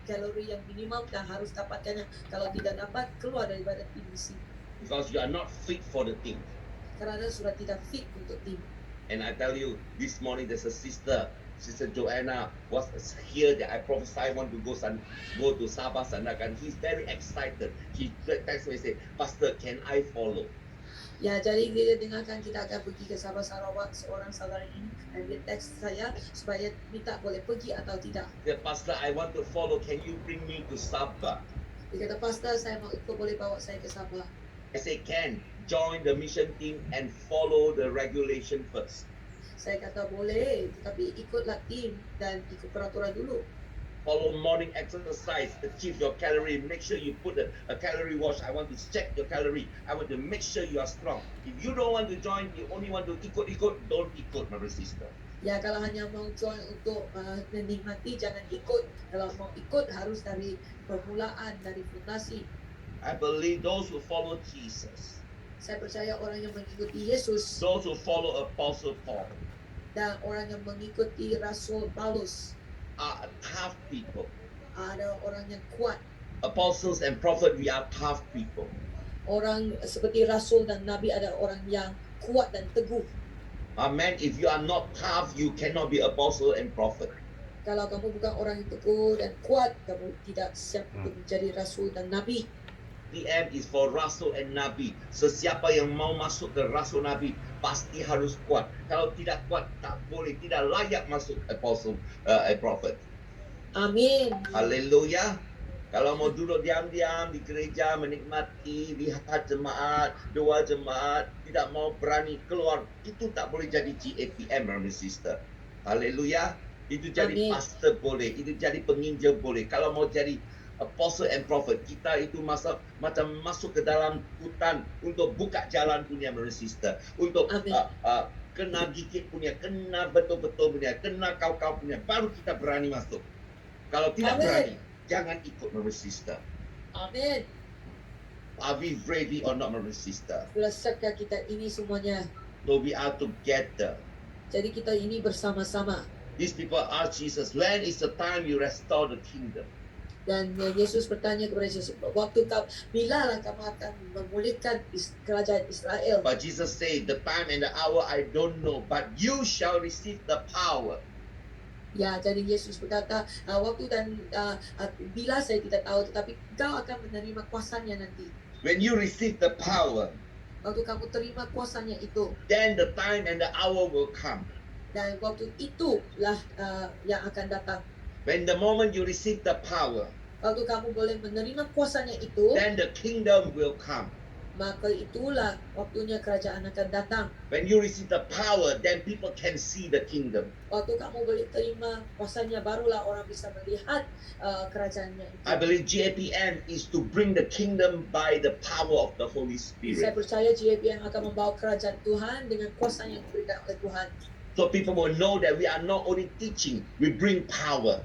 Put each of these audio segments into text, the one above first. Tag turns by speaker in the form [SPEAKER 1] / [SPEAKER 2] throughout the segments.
[SPEAKER 1] kalori yang minimal dan harus dapatkannya. Kalau tidak dapat, keluar daripada tim misi.
[SPEAKER 2] Because you are not fit for the team.
[SPEAKER 1] Kerana sudah tidak fit untuk tim.
[SPEAKER 2] And I tell you, this morning there's a Sister Joanna was here that I prophesy want to go to Sabah Sandakan. He's very excited. He text me and say, Pastor, can I follow?
[SPEAKER 1] Ya, jadi dia dengarkan kita akan pergi ke Sabah Sarawak, seorang saudara ini, dan dia teks saya supaya minta boleh pergi atau tidak.
[SPEAKER 2] Dia, Pastor, I want to follow. Can you bring me to Sabah?
[SPEAKER 1] Dia kata, Pastor, saya mau ikut, boleh bawa saya ke Sabah.
[SPEAKER 2] I say, can join the mission team and follow the regulation first.
[SPEAKER 1] Saya kata boleh, tetapi ikutlah tim dan ikut peraturan dulu.
[SPEAKER 2] Follow morning exercise, achieve your calorie, make sure you put a calorie watch. I want to check your calorie. I want to make sure you are strong. If you don't want to join, you only want to ikut, don't ikut, my sister.
[SPEAKER 1] Ya, kalau hanya mau join untuk menikmati, jangan ikut. Kalau mau ikut, harus dari permulaan, dari fondasi.
[SPEAKER 2] I believe those who follow Jesus,
[SPEAKER 1] saya percaya orang yang mengikuti Yesus,
[SPEAKER 2] those who follow Apostle Paul,
[SPEAKER 1] dan orang yang mengikuti Rasul Paulus,
[SPEAKER 2] are tough people.
[SPEAKER 1] ada orang yang kuat.
[SPEAKER 2] Apostles and prophets, we are tough people.
[SPEAKER 1] Orang seperti Rasul dan Nabi ada orang yang kuat dan teguh.
[SPEAKER 2] Amen. If you are not tough, you cannot be apostle and prophet.
[SPEAKER 1] Kalau kamu bukan orang yang teguh dan kuat, kamu tidak siap untuk menjadi Rasul dan Nabi.
[SPEAKER 2] PM is for Rasul and Nabi. Sesiapa yang mau masuk ke Rasul Nabi pasti harus kuat. Kalau tidak kuat, tak boleh, tidak layak masuk apostle, prophet.
[SPEAKER 1] Amin.
[SPEAKER 2] Haleluya. Kalau mau duduk diam-diam di gereja menikmati, lihat jemaat, doa jemaat, tidak mau berani keluar, itu tak boleh jadi GAPM, brother sister. Haleluya. Itu jadi
[SPEAKER 1] Amin.
[SPEAKER 2] pastor boleh, itu jadi penginjil boleh. Kalau mau jadi apostle and prophet, kita itu macam masuk ke dalam hutan untuk buka jalan punya, brother sister. Untuk kena gigit punya, kena betul-betul punya, kena kau-kau punya, baru kita berani masuk. Kalau tidak berani, jangan ikut, brother sister.
[SPEAKER 1] Amin.
[SPEAKER 2] Are we ready or not, brother sister?
[SPEAKER 1] Siapkah kita ini semuanya?
[SPEAKER 2] So we are together.
[SPEAKER 1] Jadi kita ini bersama-sama.
[SPEAKER 2] These people ask Jesus, when is the time you restore the kingdom?
[SPEAKER 1] Dan Yesus bertanya kepada Yesus, waktu bilalah kamu akan memulihkan kerajaan Israel?
[SPEAKER 2] But Jesus said, the time and the hour I don't know, but you shall receive the power.
[SPEAKER 1] Ya, jadi Yesus berkata, waktu dan bila saya tidak tahu, tetapi kau akan menerima kuasanya nanti.
[SPEAKER 2] When you receive the power,
[SPEAKER 1] waktu kamu terima kuasanya itu,
[SPEAKER 2] then the time and the hour will come.
[SPEAKER 1] Dan waktu itulah yang akan datang.
[SPEAKER 2] When the moment you receive the power,
[SPEAKER 1] waktu kamu boleh menerima kuasanya itu,
[SPEAKER 2] then the kingdom will come.
[SPEAKER 1] Maka itulah waktunya kerajaan akan datang.
[SPEAKER 2] When you receive the power, then people can see the kingdom.
[SPEAKER 1] Waktu kamu boleh terima kuasanya, barulah orang bisa melihat kerajaannya itu.
[SPEAKER 2] I believe GAPM is to bring the kingdom by the power of the Holy Spirit.
[SPEAKER 1] Saya percaya GAPM akan membawa kerajaan Tuhan dengan kuasa yang diberikan oleh Tuhan.
[SPEAKER 2] So people will know that we are not only teaching, we bring power.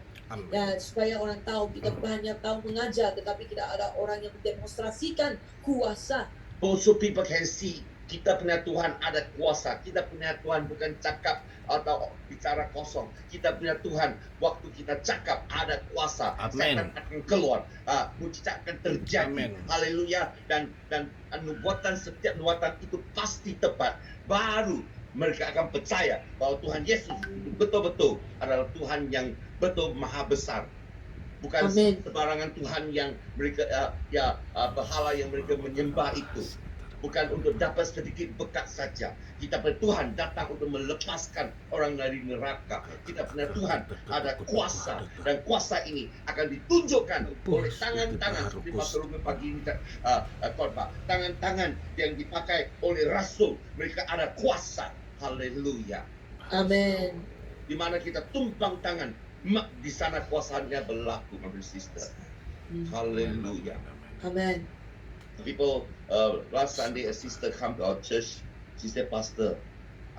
[SPEAKER 1] Ya, supaya orang tahu kita bukan hanya tahu mengajar, tetapi kita ada orang yang mendemonstrasikan kuasa.
[SPEAKER 2] Also people can see kita punya Tuhan ada kuasa. Kita punya Tuhan bukan cakap atau bicara kosong. Kita punya Tuhan waktu kita cakap ada kuasa. Setan akan keluar. Mujizat akan terjadi. Haleluya. Dan nubuatan, setiap nubuatan itu pasti tepat. Baru mereka akan percaya bahwa Tuhan Yesus itu betul-betul adalah Tuhan yang betul maha besar. Bukan sembarangan Tuhan yang mereka berhala yang mereka menyembah itu. Bukan untuk dapat sedikit berkat saja. Kita punya Tuhan datang untuk melepaskan orang dari neraka. Kita punya Tuhan ada kuasa, dan kuasa ini akan ditunjukkan oleh tangan-tangan seperti Pastor Ruben pagi ini khotbah. Tangan-tangan yang dipakai oleh Rasul, mereka ada kuasa. Haleluya.
[SPEAKER 1] Amin.
[SPEAKER 2] Di mana kita tumpang tangan, di sana kuasanya berlaku, my sister. Haleluya.
[SPEAKER 1] Amen.
[SPEAKER 2] People, last Sunday a sister come to our church. She said, Pastor,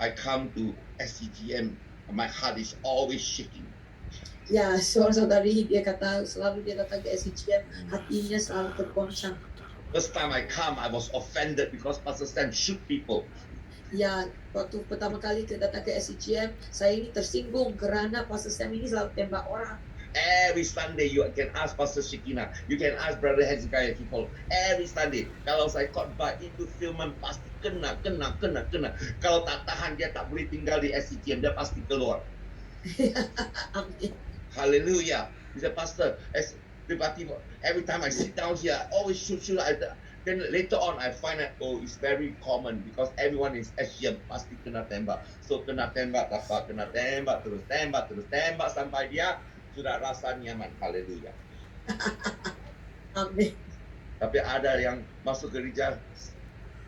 [SPEAKER 2] I come to SCGM, my heart is always shaking.
[SPEAKER 1] Ya, seorang saudari dia kata selalu dia datang ke SCGM, hatinya selalu tergoncang.
[SPEAKER 2] First time I come, I was offended because Pastor Stan shoot people.
[SPEAKER 1] Ya, waktu pertama kali datang ke SCGM, saya ini tersinggung kerana Pastor Sam ini selalu tembak orang.
[SPEAKER 2] Every Sunday you can ask Pastor Shikina, you can ask Brother Hezekiah Kipol. Every Sunday, kalau saya khotbah itu firman pasti kena. Kalau tak tahan dia tak boleh tinggal di SCTM, dia pasti keluar.
[SPEAKER 1] Amin.
[SPEAKER 2] Hallelujah. He said, Pastor, every time I sit down here, I always shoot. Then later on, I find out, it's very common because everyone is Asian, pasti kena tembak. So kena tembak, terus tembak sampai dia sudah rasa nyaman. Haleluya.
[SPEAKER 1] Amin.
[SPEAKER 2] Tapi ada yang masuk gereja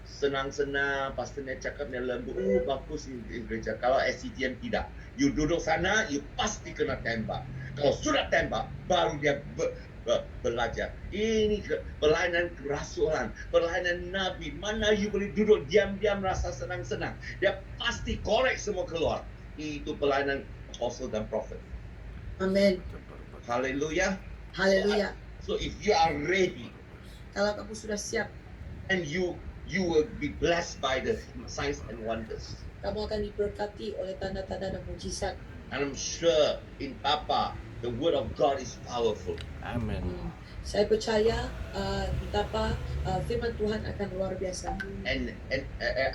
[SPEAKER 2] senang-senang, pastornya cakapnya lembut, bagus di gereja. Kalau SCTM tidak, you duduk sana, you pasti kena tembak. Kalau sudah tembak, baru dia belajar. Ini pelayanan kerasulan, pelayanan nabi. Mana you boleh duduk diam-diam rasa senang-senang. Dia pasti korek semua keluar. Itu pelayanan apostle dan prophet.
[SPEAKER 1] Amin.
[SPEAKER 2] Haleluya.
[SPEAKER 1] Haleluya.
[SPEAKER 2] So if you are ready,
[SPEAKER 1] Kalau kamu sudah siap,
[SPEAKER 2] and you will be blessed by the signs and wonders.
[SPEAKER 1] kamu akan diberkati oleh tanda-tanda dan mujizat.
[SPEAKER 2] And I'm sure in Tapa, the word of God is powerful.
[SPEAKER 3] Amen.
[SPEAKER 1] Saya percaya di Tapa firman Tuhan akan luar biasa.
[SPEAKER 2] And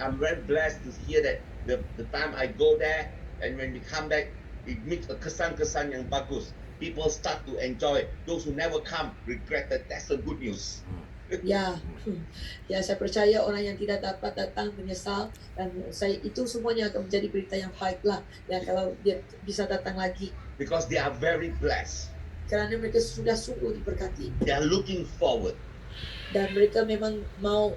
[SPEAKER 2] I'm very blessed to hear that the time I go there and when we come back, it makes a kesan-kesan yang bagus. People start to enjoy it. Those who never come regretted. That's the good news.
[SPEAKER 1] Ya, saya percaya orang yang tidak dapat datang menyesal, dan itu semuanya akan menjadi berita yang baik lah. Ya, kalau dia bisa datang lagi,
[SPEAKER 2] Because they are very blessed.
[SPEAKER 1] kerana mereka sudah sungguh diberkati
[SPEAKER 2] They are looking forward.
[SPEAKER 1] dan mereka memang mau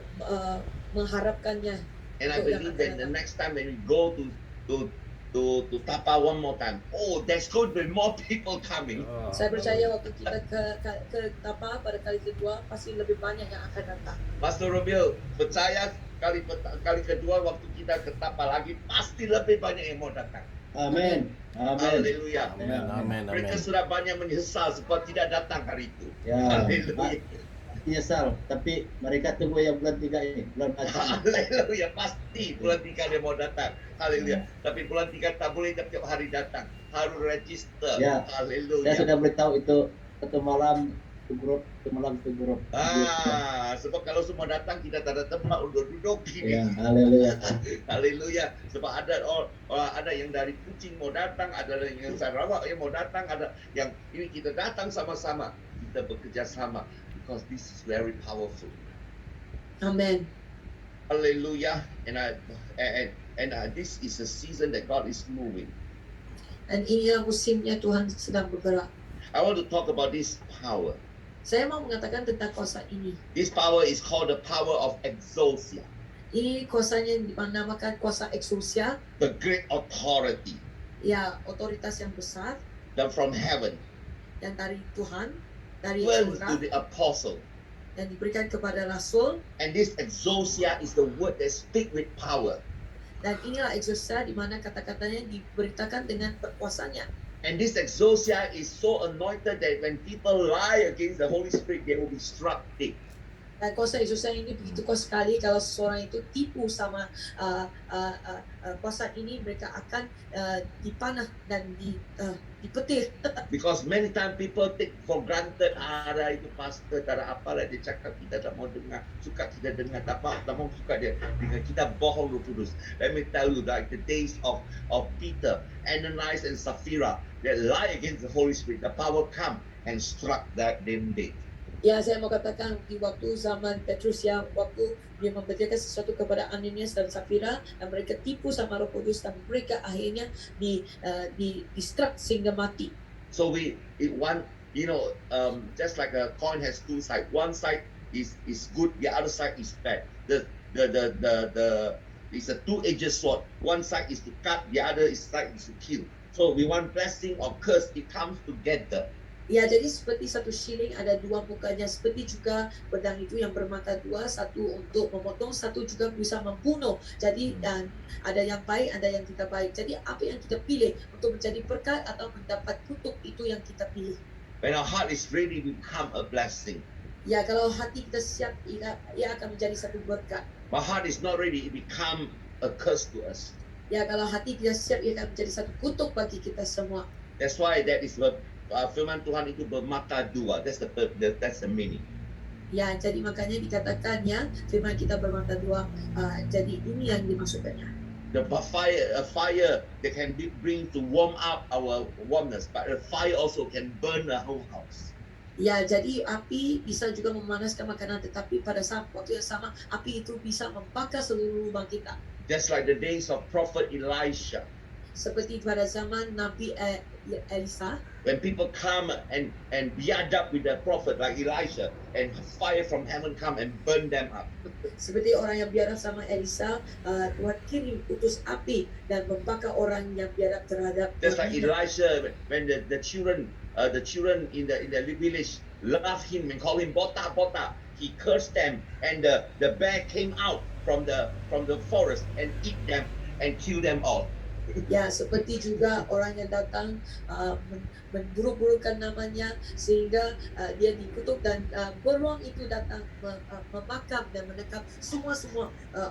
[SPEAKER 1] mengharapkannya.
[SPEAKER 2] And I believe that the next time when we go to Tapa one more time, there's going to be more people coming.
[SPEAKER 1] Saya percaya waktu kita ke Tapa pada kali kedua pasti lebih banyak yang akan datang.
[SPEAKER 2] Pastor Romeo percaya kali kedua waktu kita ke Tapa lagi pasti lebih banyak yang mau datang.
[SPEAKER 4] Amin. Amin.
[SPEAKER 2] Haleluya.
[SPEAKER 3] Amin.
[SPEAKER 2] Mereka sudah banyak menyesal sebab tidak datang hari itu.
[SPEAKER 4] Ya.
[SPEAKER 2] Haleluya.
[SPEAKER 4] Nyesal, tapi mereka tunggu yang bulan 3 ini, bulan Macan.
[SPEAKER 2] Haleluya, pasti bulan 3 dia mau datang. Haleluya. Tapi bulan 3 tak boleh tiap hari datang. Harus register.
[SPEAKER 4] Ya.
[SPEAKER 2] Haleluya.
[SPEAKER 4] Saya sudah beritahu itu satu malam satu grup.
[SPEAKER 2] Sebab kalau semua datang kita tak ada tempat untuk duduk
[SPEAKER 4] Ya,
[SPEAKER 2] gini.
[SPEAKER 4] haleluya.
[SPEAKER 2] Haleluya. Sebab ada yang dari Kuching mau datang, ada yang Sarawak yang mau datang, ada yang ini kita datang sama-sama. Kita bekerja sama. Because this is very powerful.
[SPEAKER 1] Amin.
[SPEAKER 2] Hallelujah. And this is a season that God is moving.
[SPEAKER 1] Dan inilah musimnya Tuhan sedang bergerak.
[SPEAKER 2] I want to talk about this power.
[SPEAKER 1] Saya mau mengatakan tentang kuasa ini.
[SPEAKER 2] This power is called the power of exousia,
[SPEAKER 1] Ini kuasanya dinamakan kuasa ekousia,
[SPEAKER 2] the great authority
[SPEAKER 1] ya otoritas yang besar
[SPEAKER 2] that from heaven
[SPEAKER 1] yang dari Tuhan, dari
[SPEAKER 2] went to
[SPEAKER 1] surga,
[SPEAKER 2] the apostle.
[SPEAKER 1] dan diberikan kepada rasul.
[SPEAKER 2] And this exousia is the word that speak with power.
[SPEAKER 1] Dan inilah ekousia di mana kata-katanya diberitakan dengan perkuasanya.
[SPEAKER 2] And this exousia is so anointed that when people lie against the Holy Spirit, they will be struck dead.
[SPEAKER 1] Dan kuasa ekousia ini begitu kuat sekali, kalau seseorang itu tipu sama kuasa ini, mereka akan dipanah dan dipetir.
[SPEAKER 2] Because many times people take for granted, ada itu pastor, ada apalah dia cakap, kita tak mau dengar, suka kita dengar, tak mau suka dia dengan kita bohong Roh Kudus. Let me tell you, like the days of Peter, Ananias and Sapphira, that lie against the Holy Spirit, the power come and struck them dead.
[SPEAKER 1] Ya, saya mau katakan di waktu zaman Petrus, ya, waktu dia memberitakan sesuatu kepada Ananias dan Sapphira, dan mereka tipu sama Roh Kudus, dan mereka akhirnya distruck sehingga mati.
[SPEAKER 2] So just like a coin has two sides. One side is good, the other side is bad. It's a two-edged sword. One side is to cut, the other side is to kill. So we want blessing or curse, it comes together.
[SPEAKER 1] Ya, jadi seperti satu shilling ada dua mukanya, seperti juga pedang itu yang bermata dua, satu untuk memotong, satu juga bisa membunuh. Jadi dan ada yang baik, ada yang tidak baik. Jadi apa yang kita pilih untuk menjadi berkat atau mendapat kutuk, itu yang kita pilih.
[SPEAKER 2] When our heart is ready, we become a blessing.
[SPEAKER 1] Ya, kalau hati kita siap, ia akan menjadi satu berkat.
[SPEAKER 2] My heart is not ready, it become a curse to us.
[SPEAKER 1] Ya, kalau hati kita siap, ia akan menjadi satu kutuk bagi kita semua.
[SPEAKER 2] That's why that is firman Tuhan itu bermata dua. That's the meaning.
[SPEAKER 1] Ya, jadi makanya dikatakan ya firman kita bermata dua. Jadi ini yang dimaksudkannya.
[SPEAKER 2] The fire that can bring to warm up our warmness, but the fire also can burn the whole house.
[SPEAKER 1] Ya, jadi api bisa juga memanaskan makanan, tetapi pada waktu yang sama api itu bisa membakar seluruh rumah kita.
[SPEAKER 2] Just like the days of Prophet Elisha,
[SPEAKER 1] Seperti pada zaman Nabi Elisa,
[SPEAKER 2] when people come and biadab with the prophet like Elisha, and fire from heaven come and burn them up.
[SPEAKER 1] seperti orang yang biadab sama Elisa, Tuhan kirim utus api dan membakar orang yang biadab terhadap
[SPEAKER 2] Just like
[SPEAKER 1] nabinya.
[SPEAKER 2] Elisha, when the children in the village loved him and called him Bota Bota, he cursed them, and the bear came out from the forest and eat them and kill them all.
[SPEAKER 1] Ya, seperti juga orang yang datang memburuk-burukkan namanya sehingga dia dikutuk dan beruang itu datang memakam dan menekap semua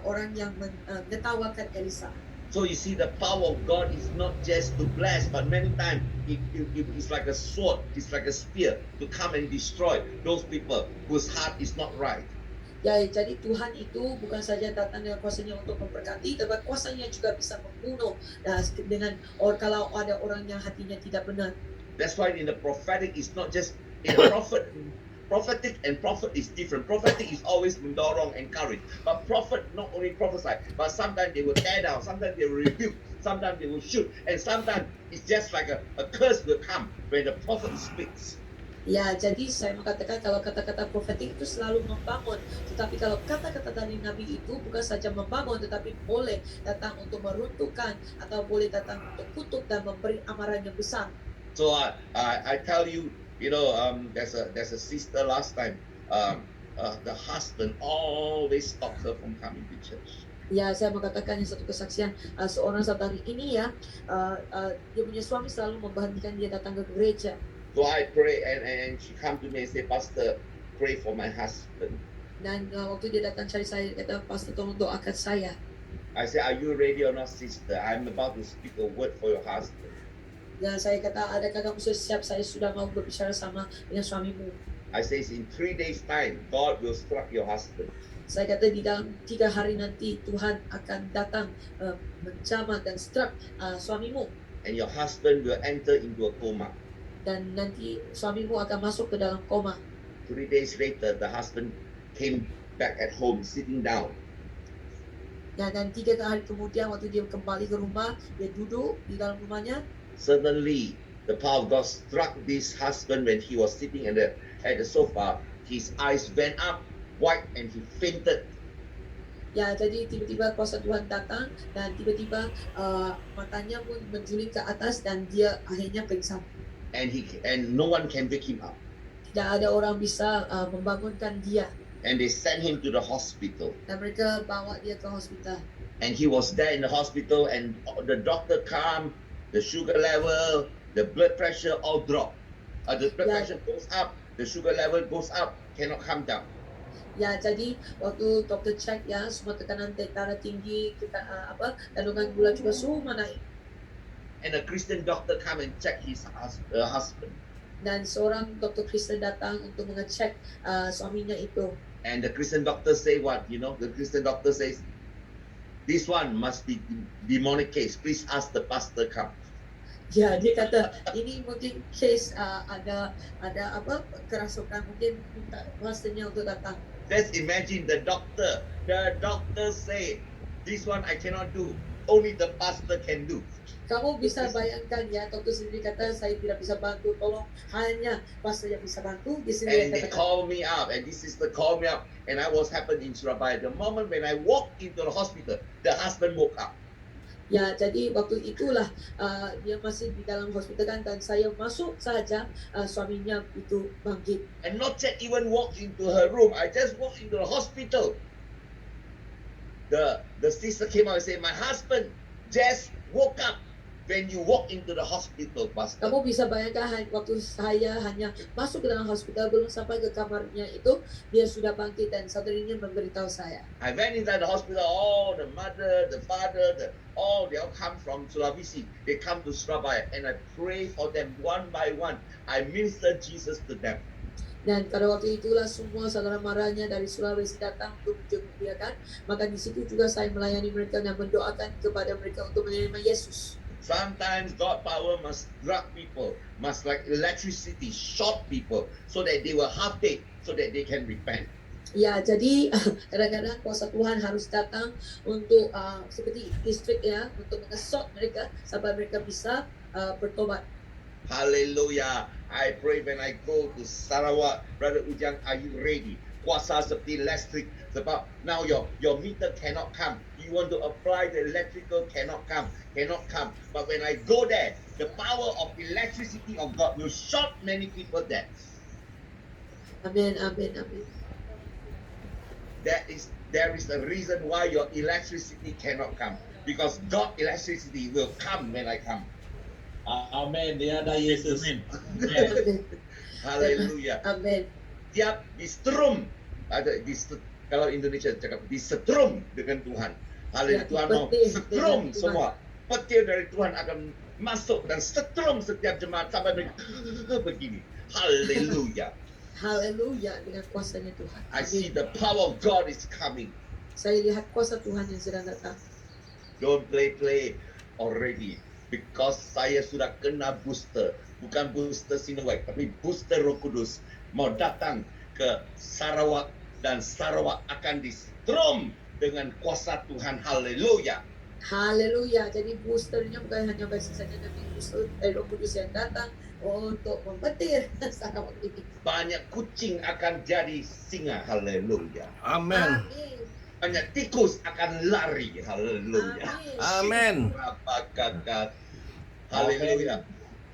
[SPEAKER 1] orang yang menertawakan Elisa.
[SPEAKER 2] So you see, the power of God is not just to bless, but many times it's like a sword, it's like a spear to come and destroy those people whose heart is not right.
[SPEAKER 1] Ya, jadi Tuhan itu bukan saja datang dengan kuasanya untuk memberkati, tapi kuasanya juga bisa membunuh dengan kalau ada orang yang hatinya tidak benar.
[SPEAKER 2] That's why in the prophetic, it's not just in prophetic and prophet is different. Prophetic is always mendorong, encourage. But prophet not only prophesy, but sometimes they will tear down, sometimes they will rebuke, sometimes they will shoot, and sometimes it's just like a curse will come when the prophet speaks.
[SPEAKER 1] Ya, jadi saya mengatakan kalau kata-kata profetik itu selalu membangun. Tetapi kalau kata-kata dari Nabi itu bukan saja membangun, tetapi boleh datang untuk meruntuhkan atau boleh datang untuk kutuk dan memberi amaran yang besar.
[SPEAKER 2] So I tell you, there's a sister last time. The husband always stopped her from coming to church.
[SPEAKER 1] Ya, saya mengatakan yang satu kesaksian seorang saat hari ini ya, dia punya suami selalu memberhentikan dia datang ke gereja.
[SPEAKER 2] So I pray and she come to me and say, Pastor, pray for my husband.
[SPEAKER 1] Dan waktu dia datang cari saya, dia kata, Pastor tolong doakan saya.
[SPEAKER 2] I say, are you ready or not, sister? I'm about to speak a word for your husband.
[SPEAKER 1] Dan saya kata, adakah kamu sudah siap? Saya sudah mau berbicara sama dengan suamimu.
[SPEAKER 2] I say, in 3 days time, God will strike your husband.
[SPEAKER 1] Saya kata di dalam 3 hari nanti Tuhan akan datang menjamah dan strike suamimu.
[SPEAKER 2] And your husband will enter into a coma.
[SPEAKER 1] Dan nanti suamimu akan masuk ke dalam koma.
[SPEAKER 2] 3 days later, the husband came back at home, sitting down.
[SPEAKER 1] Dan 3 hari kemudian waktu dia kembali ke rumah, dia duduk di dalam rumahnya.
[SPEAKER 2] Suddenly, the power of God struck this husband when he was sitting at the sofa. His eyes went up wide and he fainted.
[SPEAKER 1] Ya, jadi tiba-tiba kuasa Tuhan datang dan tiba-tiba matanya pun menjuling ke atas dan dia akhirnya pingsan.
[SPEAKER 2] And no one can wake him up.
[SPEAKER 1] Tidak ada orang bisa membangunkan dia.
[SPEAKER 2] And they sent him to the hospital.
[SPEAKER 1] Dan mereka bawa dia ke hospital.
[SPEAKER 2] And he was there in the hospital, and the doctor come, the sugar level, the blood pressure all drop. The blood pressure goes up, the sugar level goes up, cannot come down.
[SPEAKER 1] Ya, jadi waktu dokter cek ya, semua tekanan darah tinggi, kandungan gula juga semua naik.
[SPEAKER 2] And a Christian doctor come and check his husband.
[SPEAKER 1] Dan seorang dokter Kristen datang untuk mengecek suaminya itu.
[SPEAKER 2] And the Christian doctor say what? The Christian doctor says, this one must be demonic case. Please ask the pastor come.
[SPEAKER 1] Ya, dia kata ini mungkin case ada kerasukan, mungkin minta pastornya untuk datang.
[SPEAKER 2] Just imagine the doctor say, this one I cannot do. Only the pastor can do.
[SPEAKER 1] Kamu bisa bayangkan ya, dokter sendiri kata saya tidak bisa bantu, tolong hanya pastor yang bisa bantu. Di sini
[SPEAKER 2] And they call me up, and this sister called me up, and I was happened in Surabaya. The moment when I walked into the hospital, the husband woke up.
[SPEAKER 1] Ya, jadi waktu itulah dia masih di dalam hospital kan, dan saya masuk saja suaminya itu bangkit.
[SPEAKER 2] And not yet even walk into her room. I just walked into the hospital. The sister came out and said, my husband just woke up. when you walk into the hospital, Pastor.
[SPEAKER 1] Kamu bisa bayangkan waktu saya hanya masuk ke dalam hospital, belum sampai ke kamarnya itu, dia sudah bangkit dan saudarinya memberitahu saya.
[SPEAKER 2] I went inside the hospital, all the mother, the father, they all come from Sulawesi. They come to Surabaya, and I pray for them one by one. I minister Jesus to them.
[SPEAKER 1] Dan pada waktu itulah semua saudara marahnya dari Sulawesi datang untuk menjenguk dia kan. Maka di situ juga saya melayani mereka dan mendoakan kepada mereka untuk menerima Yesus.
[SPEAKER 2] Sometimes God power must drug people, must like electricity, shock people, so that they will half dead, so that they can repent.
[SPEAKER 1] Ya, jadi kadang-kadang kuasa Tuhan harus datang untuk seperti listrik ya, untuk mengesot mereka sampai mereka bisa bertobat.
[SPEAKER 2] Hallelujah. I pray when I go to Sarawak, Brother Ujang, are you ready? Kuasa seperti listrik, sebab now your meter cannot come. You want to apply the electrical, cannot come. But when I go there, the power of electricity of God will shock many people dead.
[SPEAKER 1] Amin, amin, amin.
[SPEAKER 2] There is a reason why your electricity cannot come, because God electricity will come when I come.
[SPEAKER 4] Amin. Dia ada Yesus.
[SPEAKER 1] Amin.
[SPEAKER 2] Haleluya.
[SPEAKER 1] Amin.
[SPEAKER 2] Tiap disetrum, kalau Indonesia cakap disetrum dengan Tuhan. Haleluya.
[SPEAKER 1] Ya,
[SPEAKER 2] Tuhan mau
[SPEAKER 1] petir
[SPEAKER 2] setrum
[SPEAKER 1] dengan Tuhan.
[SPEAKER 2] semua. Petir dari Tuhan akan masuk dan setrum setiap jemaat sampai begini. Haleluya.
[SPEAKER 1] Haleluya, dengan kuasanya Tuhan.
[SPEAKER 2] I see
[SPEAKER 1] Amin.
[SPEAKER 2] the power of God is coming.
[SPEAKER 1] Saya lihat kuasa Tuhan yang sedang datang.
[SPEAKER 2] Don't play already, because saya sudah kena booster, bukan booster Sinovac, tapi booster Roh Kudus mau datang ke Sarawak, dan Sarawak akan disetrum dengan kuasa Tuhan. Haleluya.
[SPEAKER 1] Haleluya. Jadi boosternya bukan hanya basi saja, tapi booster Roh Kudus yang datang untuk mempetir Sarawak ini.
[SPEAKER 2] Banyak kucing akan jadi singa. Haleluya.
[SPEAKER 3] Amin.
[SPEAKER 1] Amin.
[SPEAKER 2] Banyak tikus akan lari. Haleluya.
[SPEAKER 3] Amin.
[SPEAKER 2] Apakah haleluya.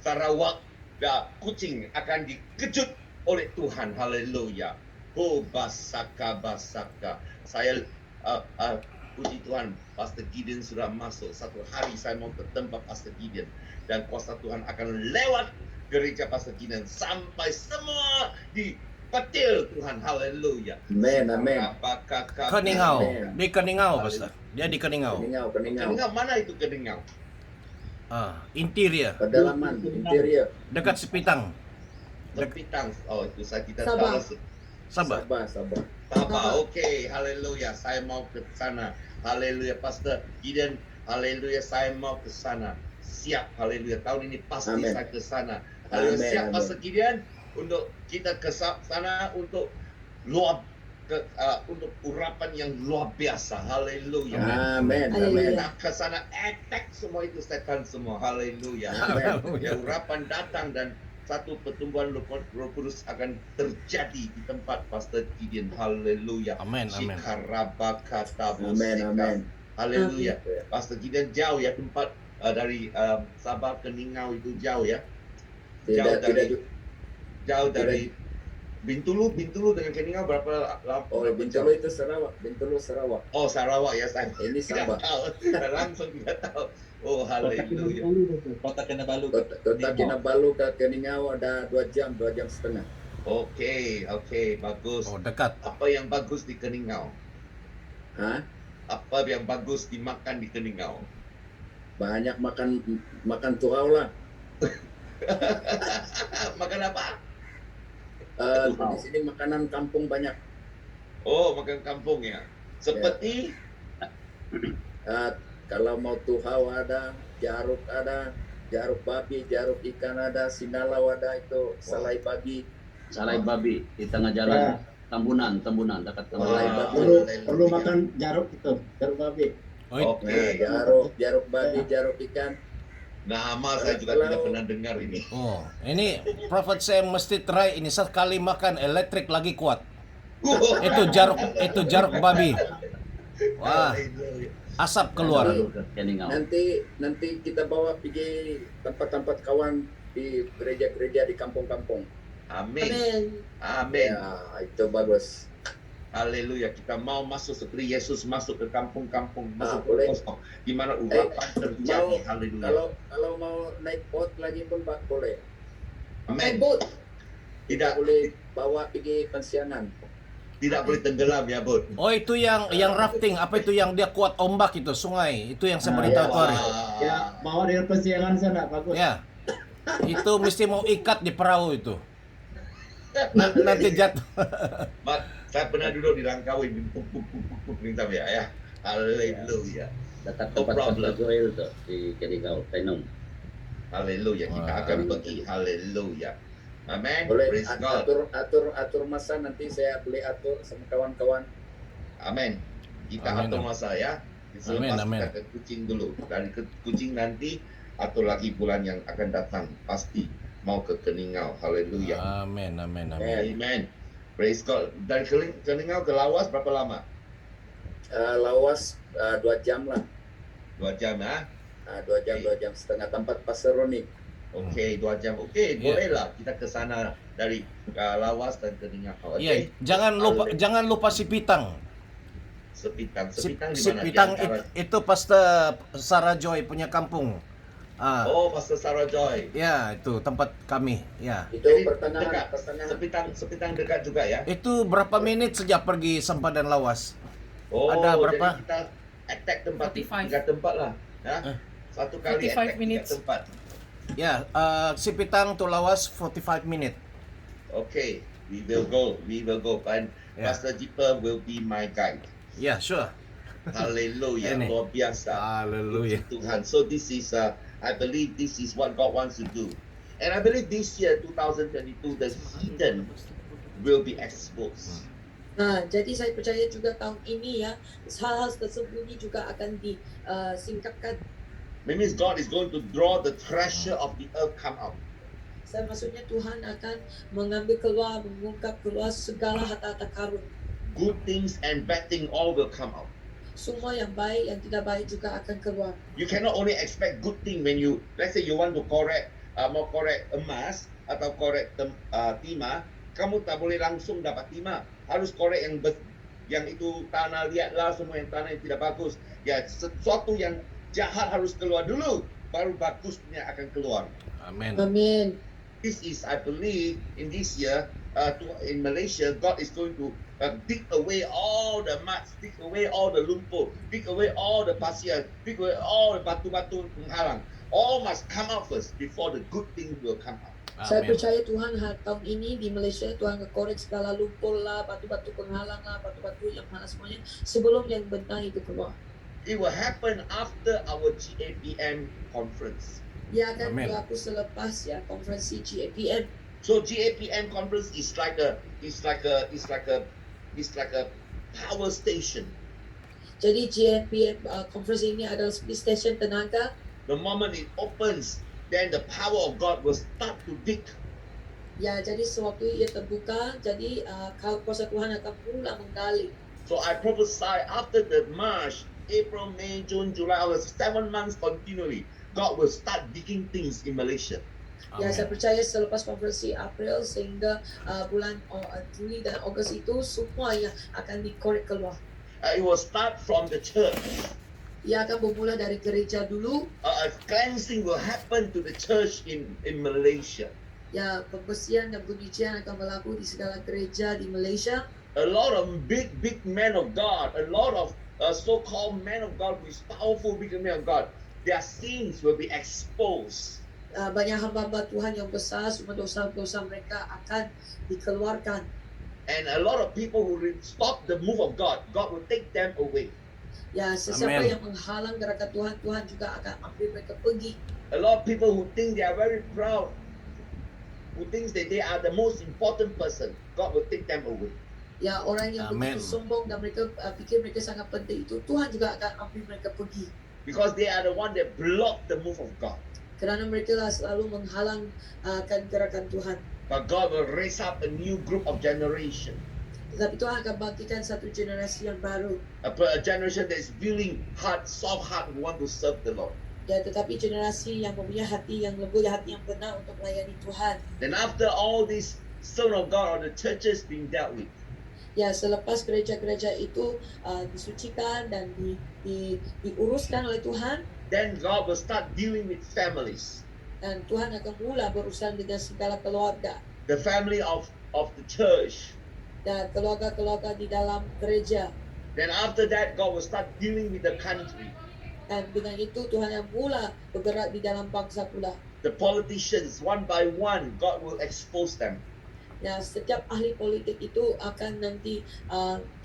[SPEAKER 2] Sarawak dan kucing akan dikejut oleh Tuhan. Haleluya. Oh basaka. Saya puji Tuhan, Pastor Gideon sudah masuk. Satu hari saya mau ke tempat Pastor Gideon, dan kuasa Tuhan akan lewat gereja Pastor Gideon sampai semua dipetil Tuhan. Haleluya.
[SPEAKER 4] Amin. Amin.
[SPEAKER 3] Keningau.
[SPEAKER 4] Amin.
[SPEAKER 3] Di Keningau, Pastor. Dia di Keningau.
[SPEAKER 4] Keningau.
[SPEAKER 2] Keningau, mana itu Keningau?
[SPEAKER 3] Interior.
[SPEAKER 4] Pedalaman, interior.
[SPEAKER 3] Dekat Sepitang.
[SPEAKER 2] Tepitang. Oh, itu saya tidak
[SPEAKER 1] Sabah.
[SPEAKER 2] tahu.
[SPEAKER 3] Sabah.
[SPEAKER 4] Sabah.
[SPEAKER 2] Sabah. Oke, haleluya. Saya mau ke sana. Haleluya, Pastor Gideon. Haleluya, saya mau ke sana. Siap, haleluya. Tahun ini pasti
[SPEAKER 4] Amin.
[SPEAKER 2] saya ke sana. Haleluya,
[SPEAKER 4] Amin,
[SPEAKER 2] siap
[SPEAKER 4] amin.
[SPEAKER 2] Pastor Gideon untuk kita ke sana untuk untuk urapan yang luar biasa. Haleluya.
[SPEAKER 4] Amin. Amin.
[SPEAKER 2] Kita ke sana attack semua itu setan semua. Haleluya. Ya, urapan datang dan satu pertumbuhan Roh Kudus akan terjadi di tempat Pastor Gideon. Haleluya.
[SPEAKER 3] Amin. Amin.
[SPEAKER 4] Amin.
[SPEAKER 2] Haleluya. Pastor Gideon jauh ya tempat dari Sabah ke Ningau itu jauh ya. Jauh dari Bintulu dengan Keningau berapa lama?
[SPEAKER 4] Oh, Bintulu itu Sarawak. Sarawak.
[SPEAKER 2] Oh, Sarawak ya saya.
[SPEAKER 4] Ini
[SPEAKER 2] Tidak
[SPEAKER 4] Sabah.
[SPEAKER 2] tahu. Saya langsung tidak tahu. Oh, haleluya.
[SPEAKER 5] Kota Kinabalu.
[SPEAKER 4] Kota Kinabalu ke Keningau ada 2 jam setengah.
[SPEAKER 2] Oke, bagus.
[SPEAKER 3] Oh, dekat.
[SPEAKER 2] Apa yang bagus di Keningau?
[SPEAKER 4] Hah?
[SPEAKER 2] Apa yang bagus dimakan di Keningau?
[SPEAKER 4] Banyak makan turau lah.
[SPEAKER 2] Makan apa?
[SPEAKER 4] Di sini makanan kampung banyak.
[SPEAKER 2] Oh, makan kampung ya. Seperti
[SPEAKER 4] Kalau mau tuhau ada, jaruk babi, jaruk ikan ada, sinalau ada, itu salai babi.
[SPEAKER 5] Salai babi di tengah jalan. Tambunan dekat
[SPEAKER 4] Salai
[SPEAKER 2] Wah.
[SPEAKER 4] babi.
[SPEAKER 6] Perlu makan jaruk itu, jaruk babi.
[SPEAKER 3] Oh,
[SPEAKER 2] Oke.
[SPEAKER 4] Jaruk babi, jaruk ikan.
[SPEAKER 2] Nama saya juga
[SPEAKER 4] Kalau-
[SPEAKER 2] tidak pernah dengar ini.
[SPEAKER 3] oh, ini Prophet saya mesti try ini sekali makan elektrik lagi kuat. Itu jaruk babi. Wah,
[SPEAKER 2] Haleluya.
[SPEAKER 3] asap keluar.
[SPEAKER 5] Keningau.
[SPEAKER 4] Nanti kita bawa pergi tempat-tempat kawan di gereja-gereja di kampung-kampung.
[SPEAKER 2] Amin.
[SPEAKER 1] Amin.
[SPEAKER 2] Amin.
[SPEAKER 4] Ya, itu bagus.
[SPEAKER 2] Haleluya, kita mau masuk seperti Yesus masuk ke kampung-kampung, masuk ke
[SPEAKER 4] boleh.
[SPEAKER 2] kosong, di mana urapan terjadi. Haleluya.
[SPEAKER 4] Kalau mau naik boat lagi pun Pak boleh.
[SPEAKER 2] Amin.
[SPEAKER 1] Naik boat.
[SPEAKER 2] Tidak
[SPEAKER 4] Boleh bawa pergi pensianan.
[SPEAKER 2] tidak boleh tenggelam ya, Bud.
[SPEAKER 3] Oh, itu yang rafting, apa itu yang dia kuat ombak itu, sungai. Itu yang saya beritahu tuh hari.
[SPEAKER 6] Ya, bawa dari persiapan sana, bagus.
[SPEAKER 3] Ya. Itu mesti mau ikat di perahu itu. Nanti jatuh.
[SPEAKER 2] Mak, saya pernah duduk di Langkawi, minta ya. Haleluya.
[SPEAKER 5] Dekat
[SPEAKER 2] No
[SPEAKER 5] tempat
[SPEAKER 2] problem.
[SPEAKER 5] Pastor Joel tuh di Kedikau, Tenung.
[SPEAKER 2] Haleluya, kita akan pergi. Haleluya. Amen.
[SPEAKER 4] Boleh
[SPEAKER 2] Praise God.
[SPEAKER 4] atur masa, nanti saya boleh atur sama kawan-kawan.
[SPEAKER 2] Amin. Kita
[SPEAKER 3] Amin.
[SPEAKER 2] atur masa ya.
[SPEAKER 3] Amin,
[SPEAKER 2] Selepas
[SPEAKER 3] amin.
[SPEAKER 2] kita ke Kucing dulu. Dari ke Kucing nanti atur lagi bulan yang akan datang. Pasti mau ke Keningau. Haleluya.
[SPEAKER 3] Amin, amin, amin.
[SPEAKER 2] Amen. Praise God. Dari Keningau ke Lawas berapa lama?
[SPEAKER 4] Lawas 2 jam lah.
[SPEAKER 2] 2 jam ya.
[SPEAKER 4] 2 jam setengah tempat Pastor Roni.
[SPEAKER 2] Okey, 2 jam. Okey,
[SPEAKER 3] Ya.
[SPEAKER 2] bolehlah kita ke sana dari Lawas dan Keningau.
[SPEAKER 3] Iya,
[SPEAKER 2] Okey.
[SPEAKER 3] jangan lupa Sipitang.
[SPEAKER 2] Sepitang di mana?
[SPEAKER 3] Sipitang
[SPEAKER 2] Di antara-
[SPEAKER 3] itu Pastor Sarah Joy punya kampung.
[SPEAKER 2] Oh, Pastor Sarah Joy.
[SPEAKER 3] Ya, itu tempat kami. Ya.
[SPEAKER 4] Itu
[SPEAKER 2] Jadi
[SPEAKER 4] pertengahan.
[SPEAKER 2] dekat. Sepitang dekat juga ya.
[SPEAKER 3] Itu berapa menit sejak pergi Sempadan Lawas?
[SPEAKER 2] Oh,
[SPEAKER 3] Ada berapa?
[SPEAKER 2] Jadi kita attack tempat
[SPEAKER 7] 45.
[SPEAKER 2] 3 tempat lah. Ya? Satu kali
[SPEAKER 7] 45
[SPEAKER 2] attack 3
[SPEAKER 7] minutes.
[SPEAKER 2] tempat.
[SPEAKER 3] Ya, Sipitang to Lawas 45 minit.
[SPEAKER 2] Okay, we will go. And
[SPEAKER 3] Yeah.
[SPEAKER 2] Pastor Jeeper will be my guide.
[SPEAKER 3] Ya, sure.
[SPEAKER 2] Hallelujah.
[SPEAKER 3] Ini.
[SPEAKER 2] Luar biasa.
[SPEAKER 3] Hallelujah.
[SPEAKER 2] Puji Tuhan. So this is, I believe this is what God wants to do. And I believe this year, 2022, the hidden will be exposed.
[SPEAKER 1] Nah, jadi saya percaya juga tahun ini ya, hal-hal tersembunyi juga akan disingkapkan.
[SPEAKER 2] That means God is going to draw the treasure of the earth come out.
[SPEAKER 1] Saya maksudnya Tuhan akan mengambil keluar, mengungkap keluar segala harta-harta karun.
[SPEAKER 2] Good things and bad things all will come out.
[SPEAKER 1] Semua yang baik, yang tidak baik juga akan keluar.
[SPEAKER 2] You cannot only expect good thing when you, let's say you want to correct, mau korek emas atau korek timah, kamu tak boleh langsung dapat timah. Harus korek yang itu tanah liat lah, semua yang tanah yang tidak bagus. Ya, sesuatu yang jahat harus keluar dulu, baru bagusnya akan keluar.
[SPEAKER 3] Amin.
[SPEAKER 1] Amin.
[SPEAKER 2] This is, I believe, in this year, in Malaysia, God is going to dig away all the mud, dig away all the lumpur, dig away all the pasir, dig away all the batu-batu penghalang. All must come out first before the good thing will come out.
[SPEAKER 1] Saya
[SPEAKER 3] Amin.
[SPEAKER 1] percaya Tuhan tahun ini di Malaysia Tuhan korek segala lumpur lah, batu-batu penghalang lah, batu-batu yang mana semuanya sebelum yang benar itu keluar.
[SPEAKER 2] It will happen after our GAPM conference.
[SPEAKER 1] Ia akan
[SPEAKER 3] Amin.
[SPEAKER 1] berlaku selepas ya konferensi GAPM.
[SPEAKER 2] So GAPM conference is like a power station.
[SPEAKER 1] Jadi GAPM konferensi ini adalah seperti stesen tenaga.
[SPEAKER 2] The moment it opens, then the power of God will start to dig.
[SPEAKER 1] Ya, jadi sewaktu ia terbuka, jadi kuasa Tuhan akan mula menggali.
[SPEAKER 2] So I prophesy after the March, April, May, June, July, August, 7 months continually, God will start digging things in Malaysia.
[SPEAKER 1] Ya,
[SPEAKER 3] Amin.
[SPEAKER 1] saya percaya selepas konferensi April sehingga bulan Juli dan Ogos itu semua yang akan dikorek keluar.
[SPEAKER 2] It will start from the church.
[SPEAKER 1] Ia akan bermula dari gereja dulu.
[SPEAKER 2] A cleansing will happen to the church in Malaysia.
[SPEAKER 1] Ya, pembersihan dan penyucian akan berlaku di segala gereja di Malaysia.
[SPEAKER 2] A lot of big men of God, a lot of so-called men of God who is powerful big men of God, their sins will be exposed.
[SPEAKER 1] Banyak hamba-hamba Tuhan yang besar, semua dosa-dosa mereka akan dikeluarkan.
[SPEAKER 2] And a lot of people who stop the move of God, God will take them away.
[SPEAKER 1] Ya, sesiapa
[SPEAKER 3] Amen.
[SPEAKER 1] yang menghalang gerakan Tuhan, Tuhan juga akan ambil mereka pergi.
[SPEAKER 2] A lot of people who think they are very proud, who thinks that they are the most important person, God will take them away.
[SPEAKER 1] Ya, orang yang
[SPEAKER 3] Amen.
[SPEAKER 1] begitu sombong dan mereka fikir mereka sangat penting itu, Tuhan juga akan ambil mereka pergi.
[SPEAKER 2] Because they are the one that block the move of God.
[SPEAKER 1] Kerana mereka lah selalu menghalang gerakan Tuhan.
[SPEAKER 2] But God will raise up a new group of generation.
[SPEAKER 1] Tetapi Tuhan akan bangkitkan satu generasi yang baru.
[SPEAKER 2] A generation that is willing heart, soft heart, who want to serve the Lord.
[SPEAKER 1] Ya, tetapi generasi yang mempunyai hati yang lembut, hati yang benar untuk melayani Tuhan.
[SPEAKER 2] Then after all these Son of God or the churches being dealt with,
[SPEAKER 1] Ya, selepas gereja-gereja itu disucikan dan diuruskan oleh Tuhan,
[SPEAKER 2] then God will start dealing with families.
[SPEAKER 1] dan Tuhan akan mula berurusan dengan segala keluarga
[SPEAKER 2] The family of the church.
[SPEAKER 1] dan keluarga-keluarga di dalam gereja.
[SPEAKER 2] Then after that, God will start dealing with the country.
[SPEAKER 1] Dan dengan itu Tuhan yang mula bergerak di dalam bangsa pula.
[SPEAKER 2] The politicians, one by one, God will expose them.
[SPEAKER 1] Ya, setiap ahli politik itu akan nanti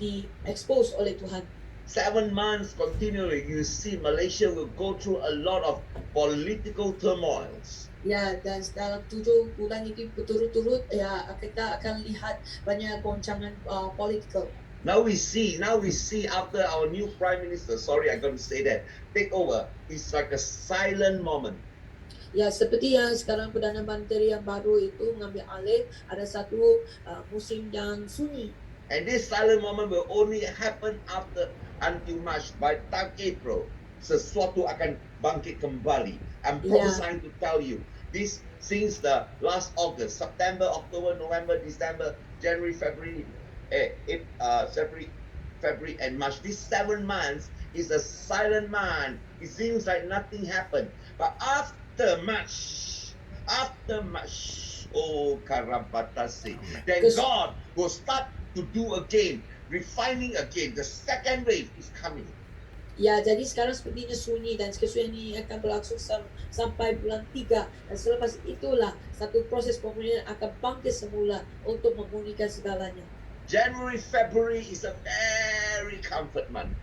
[SPEAKER 1] di-expose oleh Tuhan.
[SPEAKER 2] 7 months continually, you see Malaysia will go through a lot of political turmoils.
[SPEAKER 1] Ya, dan dalam 7 bulan itu berturut-turut, ya kita akan lihat banyak goncangan politikal.
[SPEAKER 2] Now we see after our new prime minister, sorry I'm going to say that, take over, it's like a silent moment.
[SPEAKER 1] Ya, seperti yang sekarang Perdana Menteri yang baru itu mengambil alih, ada satu musim yang sunyi.
[SPEAKER 2] And this silent moment will only happen until March. By time April, sesuatu akan bangkit kembali. I'm prophesying to tell you, this since the last August, September, October, November, December, January, February, February and March. These 7 months is a silent month. It seems like nothing happened. But after March, oh Karabatasi, then God will start to do again, refining again. The second wave is coming.
[SPEAKER 1] Ya, jadi sekarang sepertinya sunyi dan kesunyian ini akan berlangsung sampai bulan 3. Dan selepas itulah satu proses pemulihan akan bangkit semula untuk memulihkan segalanya.
[SPEAKER 2] January, February is a very comfort month.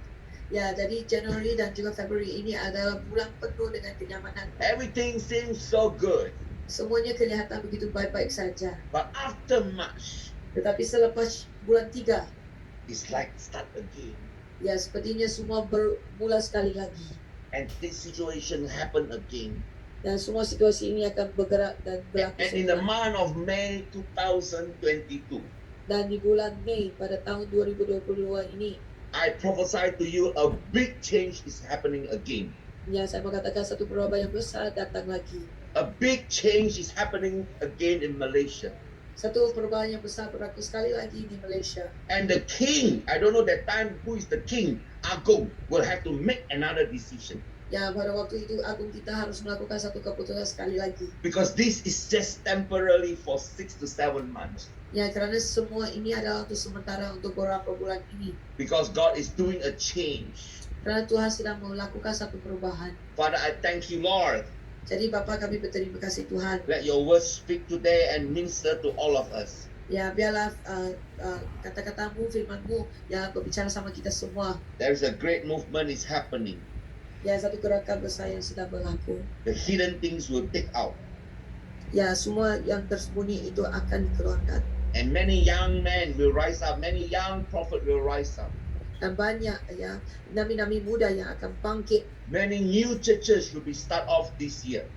[SPEAKER 1] Ya, jadi Januari dan juga Februari ini adalah bulan penuh dengan kenyamanan.
[SPEAKER 2] Everything seems so good.
[SPEAKER 1] Semuanya kelihatan begitu baik-baik saja.
[SPEAKER 2] But after March,
[SPEAKER 1] Tetapi selepas bulan 3,
[SPEAKER 2] it's like start again.
[SPEAKER 1] ya sepertinya semua bermula sekali lagi.
[SPEAKER 2] And this situation happen again.
[SPEAKER 1] Dan semua situasi ini akan bergerak dan berlaku
[SPEAKER 2] And in the
[SPEAKER 1] semula.
[SPEAKER 2] month of May 2022,
[SPEAKER 1] Dan di bulan Mei pada tahun 2022 ini,
[SPEAKER 2] I prophesy to you a big change is happening again.
[SPEAKER 1] ya saya mengatakan satu perubahan yang besar datang lagi.
[SPEAKER 2] A big change is happening again in Malaysia.
[SPEAKER 1] Satu perubahan yang besar berlaku sekali lagi di Malaysia.
[SPEAKER 2] And the king, I don't know that time who is the king, Agong, will have to make another decision.
[SPEAKER 1] Ya, pada waktu itu agung kita harus melakukan satu keputusan sekali lagi.
[SPEAKER 2] Because this is just temporarily for 6 to 7 months.
[SPEAKER 1] Ya, karena semua ini adalah untuk sementara untuk beberapa bulan ini.
[SPEAKER 2] Because God is doing a change.
[SPEAKER 1] Karena Tuhan sedang melakukan satu perubahan.
[SPEAKER 2] Father, I thank you, Lord.
[SPEAKER 1] Jadi Bapa, kami berterima kasih Tuhan.
[SPEAKER 2] Let your word speak today and minister to all of us.
[SPEAKER 1] Ya, biarlah kata-katamu, firmanmu ya berbicara sama kita semua.
[SPEAKER 2] There is a great movement is happening.
[SPEAKER 1] Ya, satu gerakan besar yang sedang berlaku.
[SPEAKER 2] The hidden things will take out.
[SPEAKER 1] Ya, semua yang tersembunyi itu akan dikeluarkan.
[SPEAKER 2] And many young men will rise up. Many young prophets will rise up.
[SPEAKER 1] Dan banyak ya nabi-nabi muda yang akan bangkit.
[SPEAKER 2] Many new churches will be start off this year.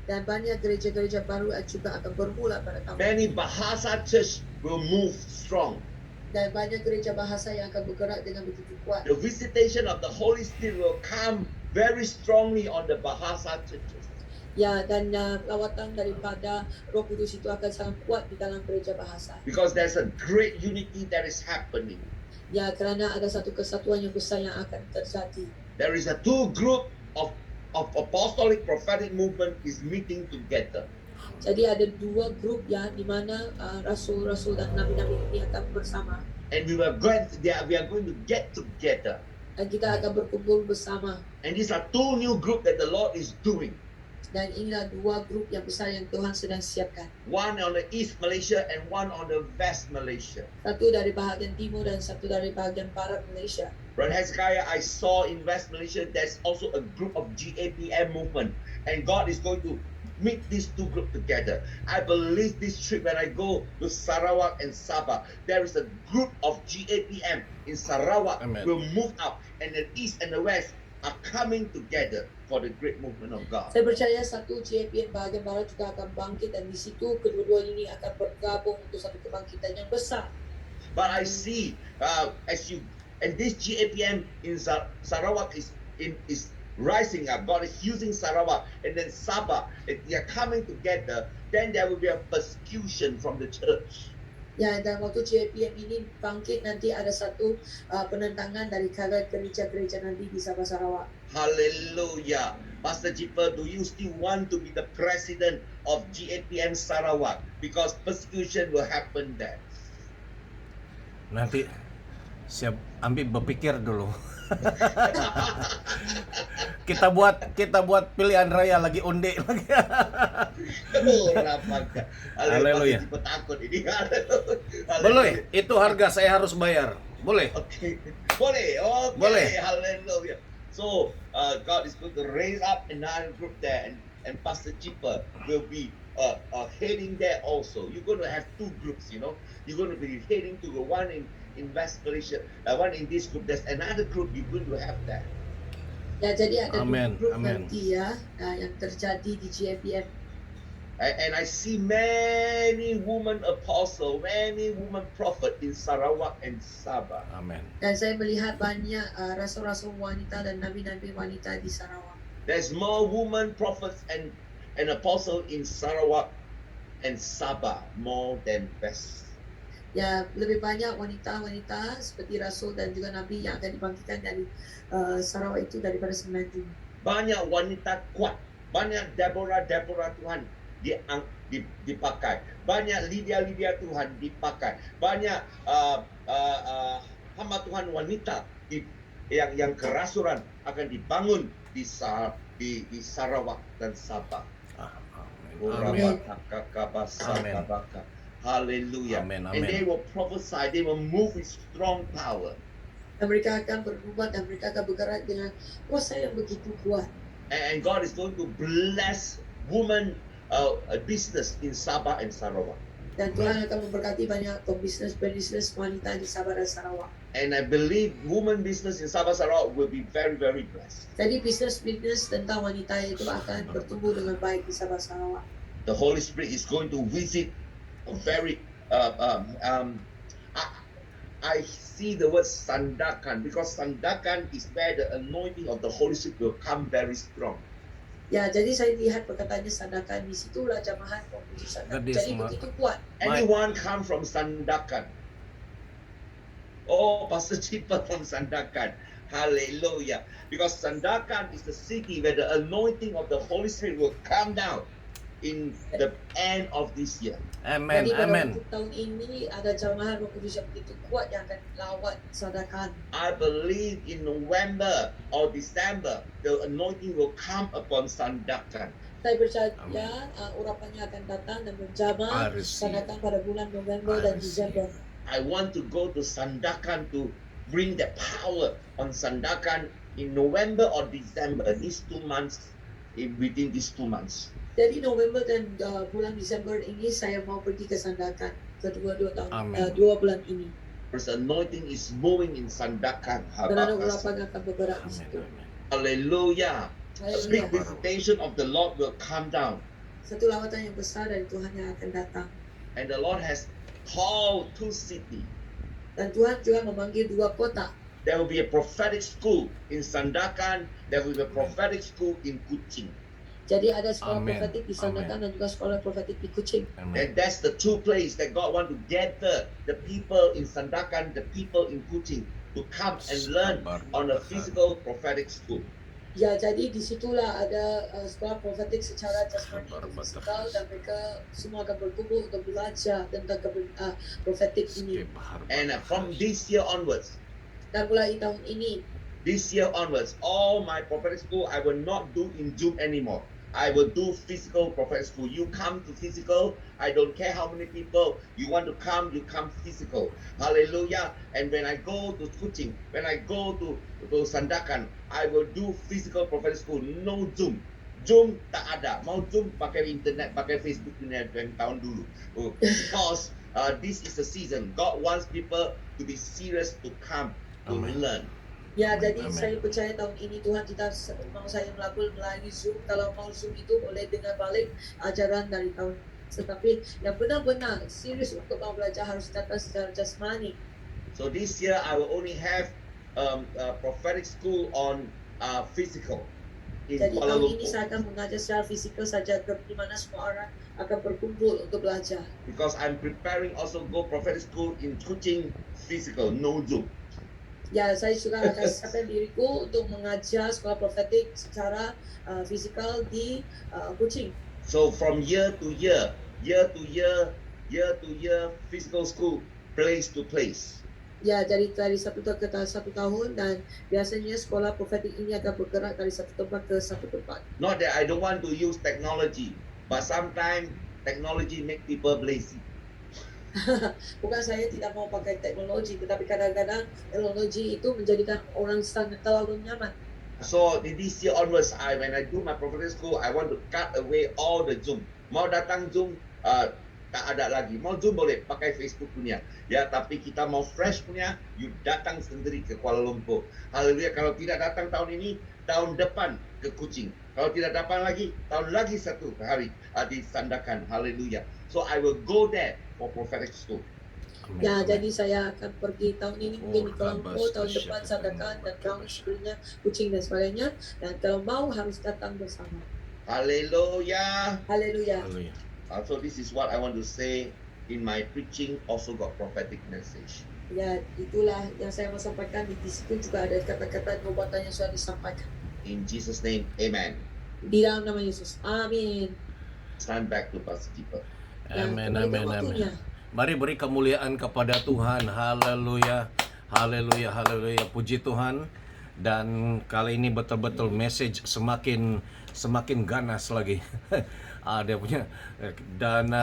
[SPEAKER 1] Dan banyak gereja-gereja baru juga akan bermula pada tahun.
[SPEAKER 2] Many Bahasa church will move strong.
[SPEAKER 1] Dan banyak gereja bahasa yang akan bergerak dengan begitu kuat.
[SPEAKER 2] The visitation of the Holy Spirit will come very strongly on the Bahasa churches.
[SPEAKER 1] Ya, dan lawatan daripada Roh Kudus itu akan sangat kuat di dalam gereja bahasa.
[SPEAKER 2] Because there's a great unity that is happening.
[SPEAKER 1] Ya, kerana ada satu kesatuan yang besar yang akan terjadi.
[SPEAKER 2] There is a two group of apostolic prophetic movement is meeting together.
[SPEAKER 1] Jadi ada dua grup ya di mana rasul-rasul dan nabi-nabi ini akan bersama.
[SPEAKER 2] And we are going to get together.
[SPEAKER 1] Dan kita akan berkumpul bersama.
[SPEAKER 2] And these are two new groups that the Lord is doing.
[SPEAKER 1] Dan inilah dua grup yang besar yang Tuhan sedang siapkan.
[SPEAKER 2] One on the East Malaysia and one on the West Malaysia.
[SPEAKER 1] Satu dari bahagian timur dan satu dari bahagian barat Malaysia.
[SPEAKER 2] Brother Hezekiah, I saw in West Malaysia there's also a group of GAPM movement. And God is going to meet these two groups together. I believe this trip when I go to Sarawak and Sabah, there is a group of GAPM in Sarawak.
[SPEAKER 3] Amen.
[SPEAKER 2] Will move up. And the East and the West are coming together for the great movement of God.
[SPEAKER 1] Saya percaya satu GAPN bahagian barat juga akan bangkit dan di situ kedua-dua ini akan bergabung untuk satu kebangkitan yang besar.
[SPEAKER 2] But I see and this GAPM in Sarawak is rising up. God is using Sarawak and then Sabah. If they are coming together, then there will be a persecution from the church.
[SPEAKER 1] Ya, dan waktu JPM ini bangkit nanti ada satu penentangan dari gereja-gereja nanti di Sabah Sarawak.
[SPEAKER 2] Hallelujah. Pastor Jipa, do you still want to be the president of GAPM Sarawak? Because persecution will happen there.
[SPEAKER 3] Nanti siap ambil berpikir dulu. kita buat pilihan raya lagi undi lagi.
[SPEAKER 2] Oh, rapatkan.
[SPEAKER 3] Haleluya.
[SPEAKER 2] Pastor Jipa takut ini.
[SPEAKER 3] Boleh, itu harga saya harus bayar. Boleh.
[SPEAKER 2] Okay. Boleh. Okay.
[SPEAKER 3] Boleh.
[SPEAKER 2] Hallelujah. So, God is going to raise up another group there, and Pastor Jipa will be heading there also. You're going to have two groups, you know. You're going to be heading to the one in West Malaysia, one in this group. There's another group you're going to have there.
[SPEAKER 1] Ya, jadi ada
[SPEAKER 3] Amen,
[SPEAKER 1] dua grup
[SPEAKER 3] amen.
[SPEAKER 1] nanti ya yang terjadi di JPM.
[SPEAKER 2] And I see many women apostle, many women prophet in Sarawak and Sabah.
[SPEAKER 3] Amin.
[SPEAKER 1] Dan saya melihat banyak rasul-rasul wanita dan nabi-nabi wanita di Sarawak.
[SPEAKER 2] There's more women prophets and apostle in Sarawak and Sabah more than West.
[SPEAKER 1] Ya, lebih banyak wanita-wanita seperti rasul dan juga nabi yang akan dibangkitkan dari Sarawak itu daripada Semenanjung.
[SPEAKER 2] Banyak wanita kuat, banyak Deborah Tuhan dipakai, banyak Lydia Tuhan dipakai, banyak hamba Tuhan wanita yang kerasulan akan dibangun di Sarawak dan Sabah.
[SPEAKER 3] Amin.
[SPEAKER 2] Amin. Hallelujah.
[SPEAKER 3] Amen,
[SPEAKER 2] And they
[SPEAKER 3] amen.
[SPEAKER 2] will prophesy, they will move with strong power.
[SPEAKER 1] Dan mereka akan berbuat dan mereka akan bergerak dengan kuasa yang begitu kuat.
[SPEAKER 2] And God is going to bless women business in Sabah and Sarawak.
[SPEAKER 1] Dan Tuhan akan memberkati banyak pebisnis wanita di Sabah dan Sarawak.
[SPEAKER 2] And I believe women business in Sabah Sarawak will be very, very blessed.
[SPEAKER 1] Jadi bisnis tentang wanita itu akan bertumbuh dengan baik di Sabah Sarawak.
[SPEAKER 2] The Holy Spirit is going to visit a very I see the word sandakan, because sandakan is where the anointing of the Holy Spirit will come very strong.
[SPEAKER 1] Ya, jadi saya lihat perkataannya sandakan, di situlah jamahan pemujizan.
[SPEAKER 3] Gadis
[SPEAKER 1] Jadi
[SPEAKER 3] ma-
[SPEAKER 1] begitu kuat.
[SPEAKER 2] Anyone come from Sandakan? Oh, Pastor Jipa from Sandakan. Hallelujah. Because Sandakan is the city where the anointing of the Holy Spirit will come down in the end of this year.
[SPEAKER 3] Amen.
[SPEAKER 1] Jadi pada
[SPEAKER 3] Amen.
[SPEAKER 1] waktu tahun ini ada jamahan Roh Kudus yang begitu kuat yang akan lawat sandakan.
[SPEAKER 2] I believe in November or December, the anointing will come upon Sandakan.
[SPEAKER 1] Saya percaya
[SPEAKER 3] Amen.
[SPEAKER 1] urapannya akan datang dan
[SPEAKER 3] I
[SPEAKER 1] menjamah
[SPEAKER 3] receive.
[SPEAKER 1] sandakan pada bulan November
[SPEAKER 3] I
[SPEAKER 1] dan
[SPEAKER 3] receive.
[SPEAKER 1] Desember.
[SPEAKER 2] I want to go to Sandakan to bring the power on Sandakan in November or December, these 2 months, within these 2 months.
[SPEAKER 1] Jadi November dan bulan Desember ini saya mau pergi ke sandakan
[SPEAKER 3] Amin.
[SPEAKER 1] 2 bulan ini.
[SPEAKER 2] Because anointing is moving in Sandakan.
[SPEAKER 1] Dan ada urapan yang akan bergerak di
[SPEAKER 3] Amin.
[SPEAKER 1] situ.
[SPEAKER 3] Amin.
[SPEAKER 2] Hallelujah. A big
[SPEAKER 1] Haleluya.
[SPEAKER 2] visitation of the Lord will come down.
[SPEAKER 1] Satu lawatan yang besar dari Tuhan yang akan datang.
[SPEAKER 2] And the Lord has called 2 cities.
[SPEAKER 1] Dan Tuhan juga memanggil 2 kota.
[SPEAKER 2] There will be a prophetic school in Sandakan. There will be a prophetic school in Kuching.
[SPEAKER 1] Jadi ada sekolah
[SPEAKER 3] Amin.
[SPEAKER 1] profetik di Sandakan dan juga sekolah profetik di Kuching.
[SPEAKER 3] Amin.
[SPEAKER 2] And that's the 2 places that God want to gather the people in Sandakan, the people in Kuching, to come and learn on a physical prophetic school.
[SPEAKER 1] Ya, jadi disitulah ada sekolah profetik secara jasmani dan fisikal dan mereka semua akan berkumpul untuk belajar tentang profetik ini.
[SPEAKER 2] And from this year onwards,
[SPEAKER 1] Dan mulai tahun ini,
[SPEAKER 2] all my prophetic school I will not do in Zoom anymore. I will do physical prophetic school. You come to physical. I don't care how many people you want to come. You come physical. Hallelujah. And when I go to Kuching, when I go to Sandakan, I will do physical prophetic school. No Zoom. Zoom tak ada. Mau Zoom pakai internet, pakai Facebook punya tahun dulu. Because this is the season. God wants people to be serious to come to
[SPEAKER 3] Amen.
[SPEAKER 2] learn.
[SPEAKER 1] ya
[SPEAKER 3] Amin,
[SPEAKER 1] jadi
[SPEAKER 3] amin.
[SPEAKER 1] saya percaya tahun ini Tuhan tidak mau saya melakukan melalui Zoom. Kalau mau Zoom itu boleh dengar balik ajaran dari tahun. Tetapi yang benar-benar serius untuk mau belajar harus datang secara jasmani.
[SPEAKER 2] So this year I will only have a prophetic school on physical in
[SPEAKER 1] Jadi
[SPEAKER 2] Kuala
[SPEAKER 1] tahun ini
[SPEAKER 2] Lumpur
[SPEAKER 1] saya akan mengajar secara fisikal saja di mana semua orang akan berkumpul untuk belajar.
[SPEAKER 2] because I'm preparing also go prophetic school in Kuching physical, no Zoom.
[SPEAKER 1] Ya, saya juga akan siapkan diriku untuk mengajar sekolah profetik secara fisikal di Kuching.
[SPEAKER 2] So from year to year, physical school, place to place.
[SPEAKER 1] Ya, dari satu tahun ke satu tahun, dan biasanya sekolah profetik ini akan bergerak dari satu tempat ke satu tempat.
[SPEAKER 2] Not that I don't want to use technology, but sometimes technology make people lazy.
[SPEAKER 1] Bukan saya tidak mau pakai teknologi, tetapi kadang-kadang teknologi itu menjadikan orang sangat terlalu nyaman.
[SPEAKER 2] So this year onwards, when I do my prophetic school, I want to cut away all the Zoom. Mau datang Zoom, tak ada lagi. Mau Zoom boleh pakai Facebook punya, ya. Tapi kita mau fresh punya, you datang sendiri ke Kuala Lumpur. Haleluya. Kalau tidak datang tahun ini, tahun depan ke Kuching. Kalau tidak datang lagi, tahun lagi satu hari di Sandakan. Haleluya. So I will go there for prophetic school.
[SPEAKER 1] Ya, jadi saya akan pergi tahun ini mungkin di Kuala Lumpur,
[SPEAKER 3] Rabas,
[SPEAKER 1] tahun depan Sandakan, dan tahun sebelumnya Kuching dan sebagainya. Dan kalau mau harus datang bersama.
[SPEAKER 2] Haleluya.
[SPEAKER 1] Haleluya.
[SPEAKER 3] Haleluya.
[SPEAKER 2] So this is what I want to say in my preaching. Also got prophetic message.
[SPEAKER 1] Ya, itulah yang saya mau sampaikan. Di situ juga ada kata-kata nubuatan yang sudah disampaikan.
[SPEAKER 2] In Jesus' name, Amen.
[SPEAKER 1] Di dalam nama Yesus. Amin.
[SPEAKER 2] Stand back to Pastor Keeper.
[SPEAKER 1] Dan
[SPEAKER 3] Amin,
[SPEAKER 1] kembalikan
[SPEAKER 3] amin,
[SPEAKER 1] waktunya.
[SPEAKER 3] amin. Mari beri kemuliaan kepada Tuhan. Haleluya. Haleluya, haleluya. Puji Tuhan. Dan kali ini betul-betul message semakin ganas lagi. Dia punya. Dan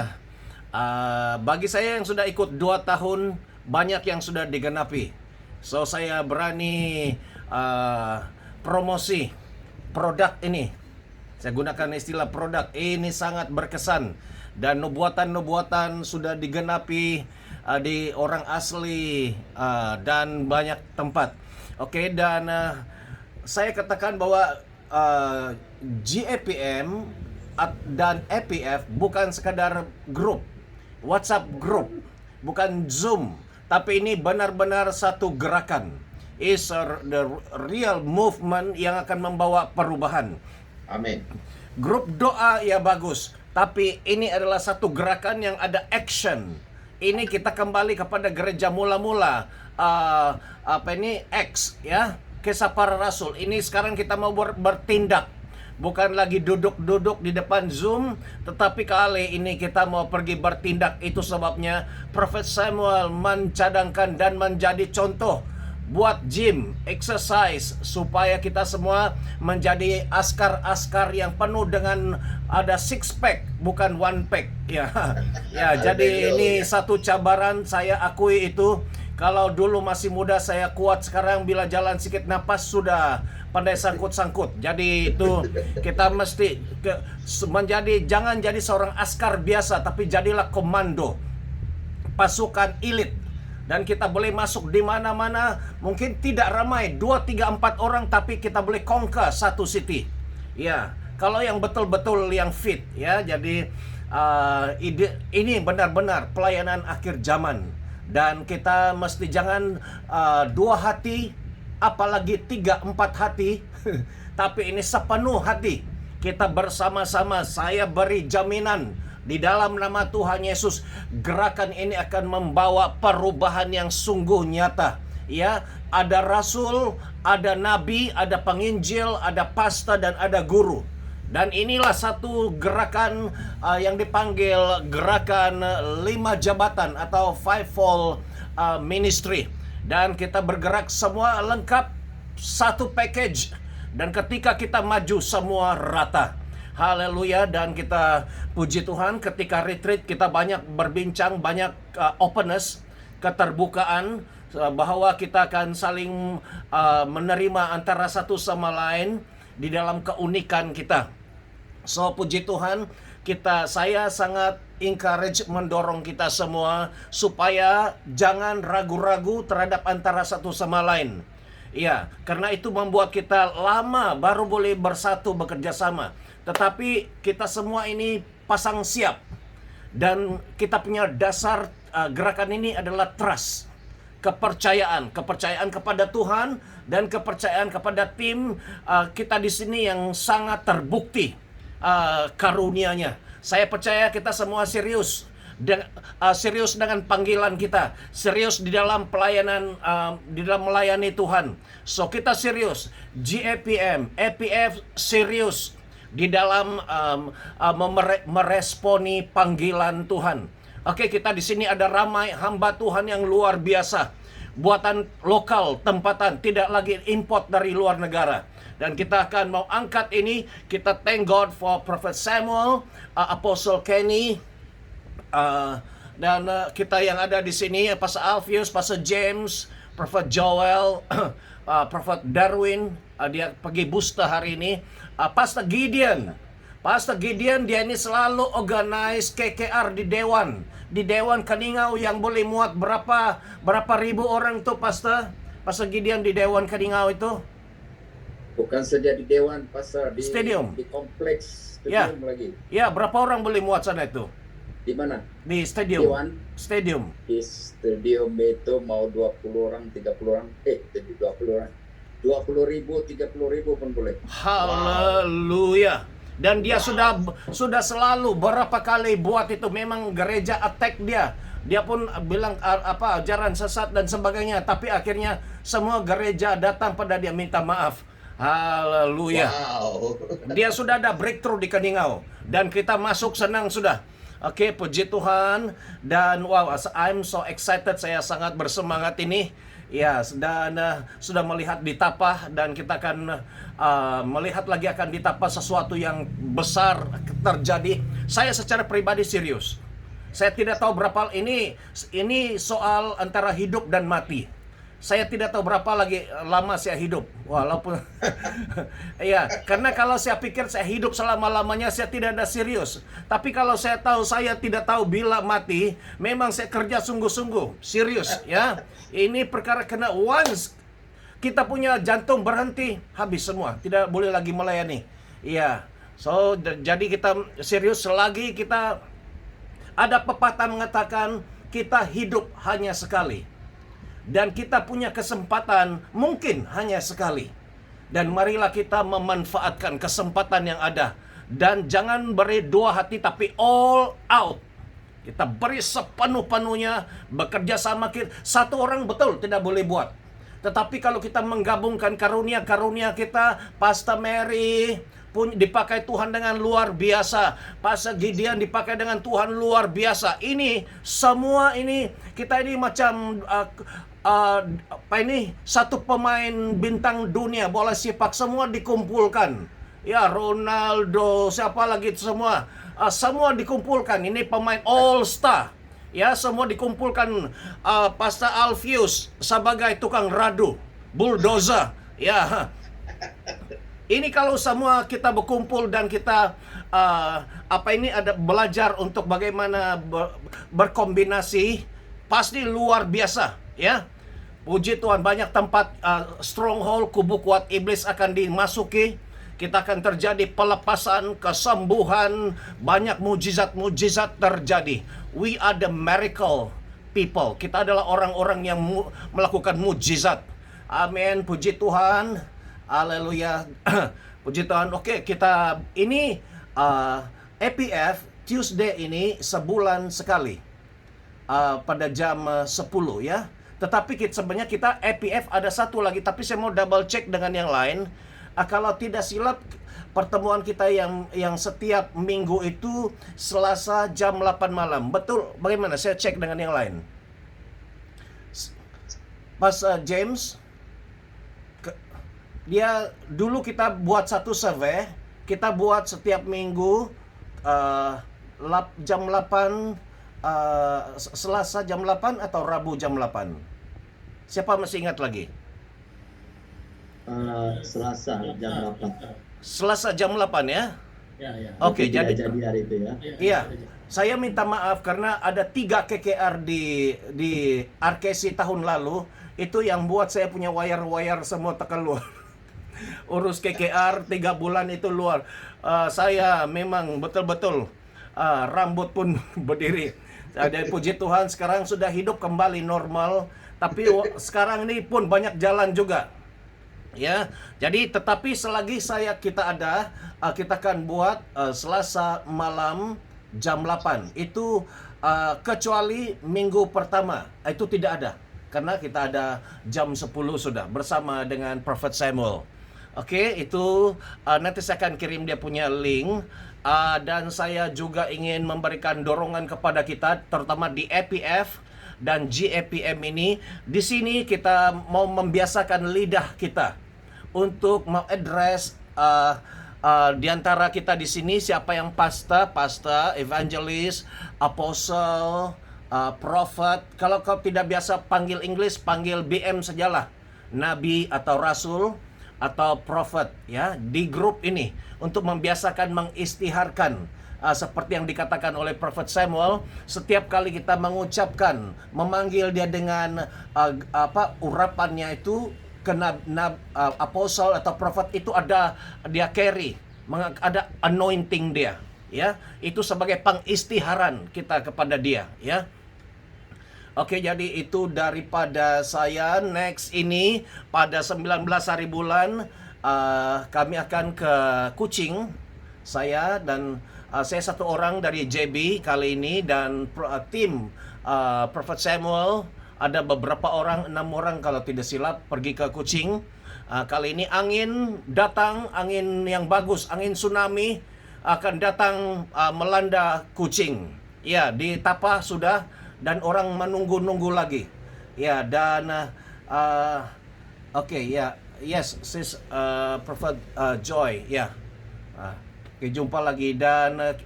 [SPEAKER 3] bagi saya yang sudah ikut 2 tahun, banyak yang sudah digenapi. So saya berani promosi produk ini. Saya gunakan istilah produk. Ini sangat berkesan. Dan nubuatan-nubuatan sudah digenapi di orang asli dan banyak tempat. Oke, dan saya katakan bahwa GAPM dan APF bukan sekadar grup, WhatsApp grup, bukan Zoom, tapi ini benar-benar satu gerakan. Is the real movement yang akan membawa perubahan.
[SPEAKER 2] Amin.
[SPEAKER 3] Grup doa ya bagus, tapi ini adalah satu gerakan yang ada action. Ini kita kembali kepada gereja mula-mula, Acts ya, Kisah Para Rasul. Ini sekarang kita mau bertindak, bukan lagi duduk-duduk di depan Zoom, tetapi kali ini kita mau pergi bertindak. Itu sebabnya Prophet Samuel mencadangkan dan menjadi contoh buat gym, exercise, supaya kita semua menjadi askar-askar yang penuh dengan ada 6 pack, bukan 1 pack ya. Ya, jadi ini satu cabaran, saya akui itu. Kalau dulu masih muda saya kuat, sekarang bila jalan sedikit napas sudah pandai sangkut-sangkut. Jadi itu kita mesti jangan jadi seorang askar biasa, tapi jadilah komando pasukan elit. Dan kita boleh masuk di mana-mana, mungkin tidak ramai, 2, 3, 4 orang, tapi kita boleh conquer satu city. Ya, kalau yang betul-betul yang fit, ya. Jadi ini benar-benar pelayanan akhir zaman. Dan kita mesti jangan 2 hati, apalagi 3, 4 hati, tapi ini sepenuh hati. Kita bersama-sama, saya beri jaminan, di dalam nama Tuhan Yesus, gerakan ini akan membawa perubahan yang sungguh nyata. Ya, ada rasul, ada nabi, ada penginjil, ada pasta, dan ada guru. Dan inilah satu gerakan yang dipanggil gerakan 5 jabatan atau 5-fold ministry. Dan kita bergerak semua lengkap, satu package. Dan ketika kita maju semua rata. Haleluya. Dan kita puji Tuhan, ketika retreat kita banyak berbincang, banyak openness, keterbukaan, bahwa kita akan saling menerima antara satu sama lain di dalam keunikan kita. So puji Tuhan, saya sangat encourage, mendorong kita semua supaya jangan ragu-ragu terhadap antara satu sama lain. Ya, karena itu membuat kita lama baru boleh bersatu bekerja sama. Tetapi kita semua ini pasang siap. Dan kita punya dasar gerakan ini adalah trust. kepercayaan kepada Tuhan dan kepercayaan kepada tim kita di sini yang sangat terbukti karunia-Nya. Saya percaya kita semua serius dengan panggilan kita, serius di dalam pelayanan, di dalam melayani Tuhan. So kita serius, GAPM, APF serius di dalam meresponi panggilan Tuhan. Oke, kita di sini ada ramai hamba Tuhan yang luar biasa, buatan lokal, tempatan, tidak lagi import dari luar negara. Dan kita akan mau angkat ini. Kita thank God for Prophet Samuel, Apostle Kenny, dan kita yang ada di sini, Pastor Alfius, Pastor James, Prophet Joel, Prophet Darwin, dia pergi Busta hari ini, Pastor Gideon, dia ini selalu organize KKR di Dewan Kaningau yang boleh muat berapa ribu orang tuh, Pastor Gideon, di Dewan Kaningau itu.
[SPEAKER 4] Bukan saja di Dewan, Pastor, di
[SPEAKER 3] Stadium.
[SPEAKER 4] di kompleks
[SPEAKER 3] Ya.
[SPEAKER 4] stadium lagi.
[SPEAKER 3] Ya, berapa orang boleh muat sana itu?
[SPEAKER 4] Di mana?
[SPEAKER 3] Di stadium.
[SPEAKER 4] Dewan.
[SPEAKER 3] Stadium.
[SPEAKER 4] Di stadium itu mau 20 orang, 30 orang. Jadi 20 orang. 20.000, 30.000 pun boleh.
[SPEAKER 3] Haleluya. Dan dia sudah selalu berapa kali buat itu, memang gereja attack dia. Dia pun bilang ajaran sesat dan sebagainya, tapi akhirnya semua gereja datang pada dia minta maaf. Haleluya.
[SPEAKER 2] Wow.
[SPEAKER 3] Dia sudah ada breakthrough di Kaningau dan kita masuk senang sudah. Oke, puji Tuhan. Dan wow, I'm so excited, saya sangat bersemangat ini. Ya, dan sudah melihat di Tapah, dan kita akan melihat lagi akan di Tapah sesuatu yang besar terjadi. Saya secara pribadi serius. Saya tidak tahu berapa ini soal antara hidup dan mati. Saya tidak tahu berapa lagi lama saya hidup. Walaupun ya, karena kalau saya pikir saya hidup selama-lamanya, saya tidak ada serius. Tapi kalau saya tahu saya tidak tahu bila mati, memang saya kerja sungguh-sungguh, serius ya. Ini perkara kena once kita punya jantung berhenti, habis semua, tidak boleh lagi melayani. Iya. So jadi kita serius selagi kita ada pepatah mengatakan kita hidup hanya sekali. Dan kita punya kesempatan mungkin hanya sekali. Dan marilah kita memanfaatkan kesempatan yang ada. Dan jangan beri dua hati, tapi all out. Kita beri sepenuh-penuhnya, bekerja sama kita. Satu orang betul tidak boleh buat. Tetapi kalau kita menggabungkan karunia-karunia kita, Pastor Mary pun dipakai Tuhan dengan luar biasa, Pastor Gideon dipakai dengan Tuhan luar biasa. Ini semua ini, kita ini macam satu pemain bintang dunia bola sepak, semua dikumpulkan. Ya, Ronaldo, siapa lagi itu semua. Semua dikumpulkan. Ini pemain all star. Ya, semua dikumpulkan. Pastor Alfius sebagai tukang radu, bulldozer. Ya. Ini kalau semua kita berkumpul dan kita ada belajar untuk bagaimana berkombinasi, pasti luar biasa, ya. Puji Tuhan, banyak tempat stronghold, kubu kuat iblis akan dimasuki. Kita akan terjadi pelepasan, kesembuhan, banyak mujizat-mujizat terjadi. We are the miracle people. Kita adalah orang-orang yang melakukan mujizat. Amin, puji Tuhan. Haleluya. Puji Tuhan. Oke, kita ini APF Tuesday ini sebulan sekali. Pada jam 10 ya. Tetapi sebenarnya kita APF ada satu lagi, tapi saya mau double check dengan yang lain. Kalau tidak silap, pertemuan kita yang setiap minggu itu Selasa jam 8 malam. Betul? Bagaimana? Saya cek dengan yang lain. Pas James, dia dulu kita buat satu survei, kita buat setiap minggu jam 8, Selasa jam 8 atau Rabu jam 8? Siapa masih ingat lagi?
[SPEAKER 6] Selasa jam 8.
[SPEAKER 3] Selasa jam 8 ya?
[SPEAKER 6] Ya.
[SPEAKER 3] Oke, jadi
[SPEAKER 6] hari itu ya.
[SPEAKER 3] iya. Saya minta maaf karena ada 3 KKR di RKC tahun lalu. Itu yang buat saya punya wire-wire semua tekan luar. Urus KKR 3 bulan itu luar. Saya memang betul-betul rambut pun berdiri. Dan puji Tuhan sekarang sudah hidup kembali normal. Tapi sekarang ini pun banyak jalan juga. Ya, jadi tetapi selagi kita ada, kita akan buat Selasa malam jam 8. Itu kecuali minggu pertama, itu tidak ada. Karena kita ada jam 10 sudah bersama dengan Prophet Samuel. Oke, itu nanti saya akan kirim dia punya link. Dan saya juga ingin memberikan dorongan kepada kita, terutama di APF dan GAPM ini. Di sini kita mau membiasakan lidah kita untuk mengadres di antara kita di sini siapa yang pastor, evangelis, apostle, prophet. Kalau kau tidak biasa panggil Inggris, panggil BM sajalah, nabi atau rasul atau prophet, ya, di grup ini untuk membiasakan mengistiharkan seperti yang dikatakan oleh Prophet Samuel. Setiap kali kita mengucapkan, memanggil dia dengan urapannya itu ke apostle atau prophet, itu ada dia carry, ada anointing dia, ya. Itu sebagai pengistiharan kita kepada dia, ya. Oke, jadi itu daripada saya. Next ini pada 19 hari bulan kami akan ke Kuching. Saya dan saya satu orang dari JB kali ini, dan tim Prophet Samuel ada beberapa orang, 6 orang kalau tidak silap, pergi ke Kuching. Kali ini angin datang, angin yang bagus, angin tsunami akan datang melanda Kuching. Ya, di Tapah sudah, dan orang menunggu-nunggu lagi. Ya, dan oke, ya, yes, sis Prophet Joy, ya. Oke, jumpa lagi, dan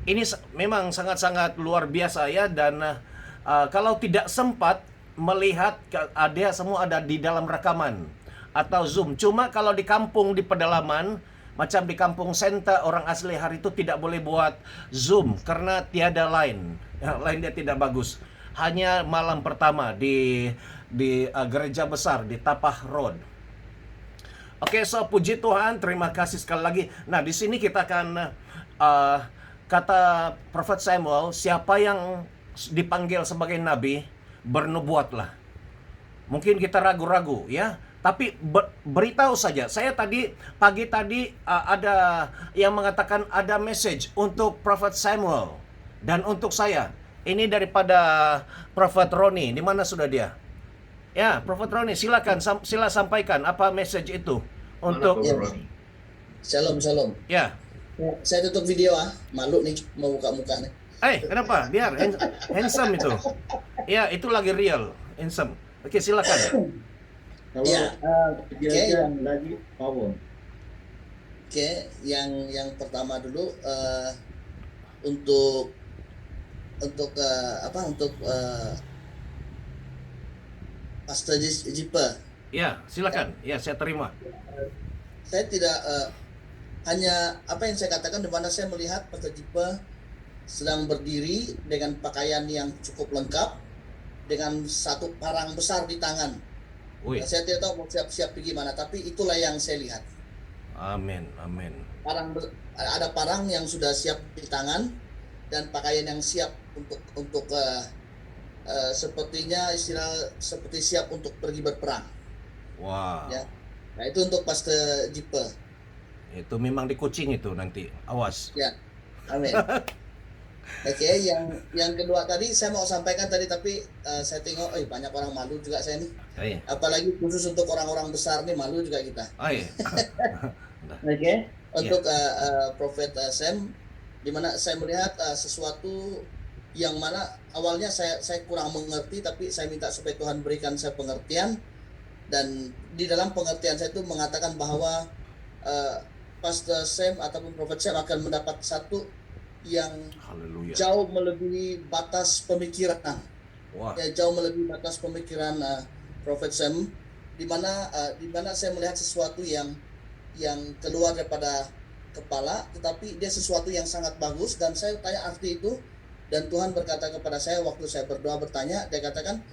[SPEAKER 3] ini memang sangat-sangat luar biasa, ya. Dan kalau tidak sempat melihat, dia semua ada di dalam rekaman atau Zoom. Cuma kalau di kampung, di pedalaman, macam di kampung Senta, orang asli hari itu tidak boleh buat Zoom karena tiada line. Line dia tidak bagus. Hanya malam pertama di gereja besar di Tapah Road. Oke, so puji Tuhan, terima kasih sekali lagi. Nah, di sini kita akan kata Prophet Samuel, siapa yang dipanggil sebagai nabi, bernubuatlah. Mungkin kita ragu-ragu, ya, tapi beritahu saja. Saya pagi tadi ada yang mengatakan ada message untuk Prophet Samuel dan untuk saya. Ini daripada Prophet Roni. Di mana sudah dia? Ya, Prophet Roni, silakan sampaikan apa message itu untuk
[SPEAKER 7] Shalom.
[SPEAKER 3] ya.
[SPEAKER 7] Saya tutup video malu nih mau buka muka nih.
[SPEAKER 3] Kenapa? Biar handsome itu. Ya, itu lagi real, handsome. Oke, silakan.
[SPEAKER 6] Kalau
[SPEAKER 7] Ya,
[SPEAKER 6] dia lagi power.
[SPEAKER 7] Oke, yang pertama dulu untuk Pastor Jipa.
[SPEAKER 3] Ya, silakan. Ya, saya terima.
[SPEAKER 7] Saya tidak hanya apa yang saya katakan, di mana saya melihat Pastor Jipa sedang berdiri dengan pakaian yang cukup lengkap, dengan satu parang besar di tangan.
[SPEAKER 3] Wih.
[SPEAKER 7] Saya tidak tahu mau siap-siap pergi mana, tapi itulah yang saya lihat.
[SPEAKER 3] Amin.
[SPEAKER 7] Ada parang yang sudah siap di tangan dan pakaian yang siap untuk sepertinya seperti siap untuk pergi berperang.
[SPEAKER 3] Wow.
[SPEAKER 7] Ya. Nah, itu untuk Pastor Jipa.
[SPEAKER 3] Itu memang di Kuching itu nanti. Awas.
[SPEAKER 7] Ya. Amin. Oke, yang kedua tadi saya mau sampaikan tadi, tapi saya tengok banyak orang malu juga saya nih. Apalagi khusus untuk orang-orang besar nih, malu juga kita. Oke. Untuk Prophet Sam, di mana saya melihat sesuatu yang mana awalnya saya kurang mengerti, tapi saya minta supaya Tuhan berikan saya pengertian, dan di dalam pengertian saya itu mengatakan bahwa Pastor Sam ataupun Prophet Sam akan mendapat satu yang
[SPEAKER 3] Haleluya.
[SPEAKER 7] jauh melebihi batas pemikiran.
[SPEAKER 3] Wah.
[SPEAKER 7] Ya, jauh melebihi batas pemikiran Prophet Sam, di mana saya melihat sesuatu yang keluar daripada kepala, tetapi dia sesuatu yang sangat bagus, dan saya tanya arti itu, dan Tuhan berkata kepada saya waktu saya berdoa bertanya, dia katakan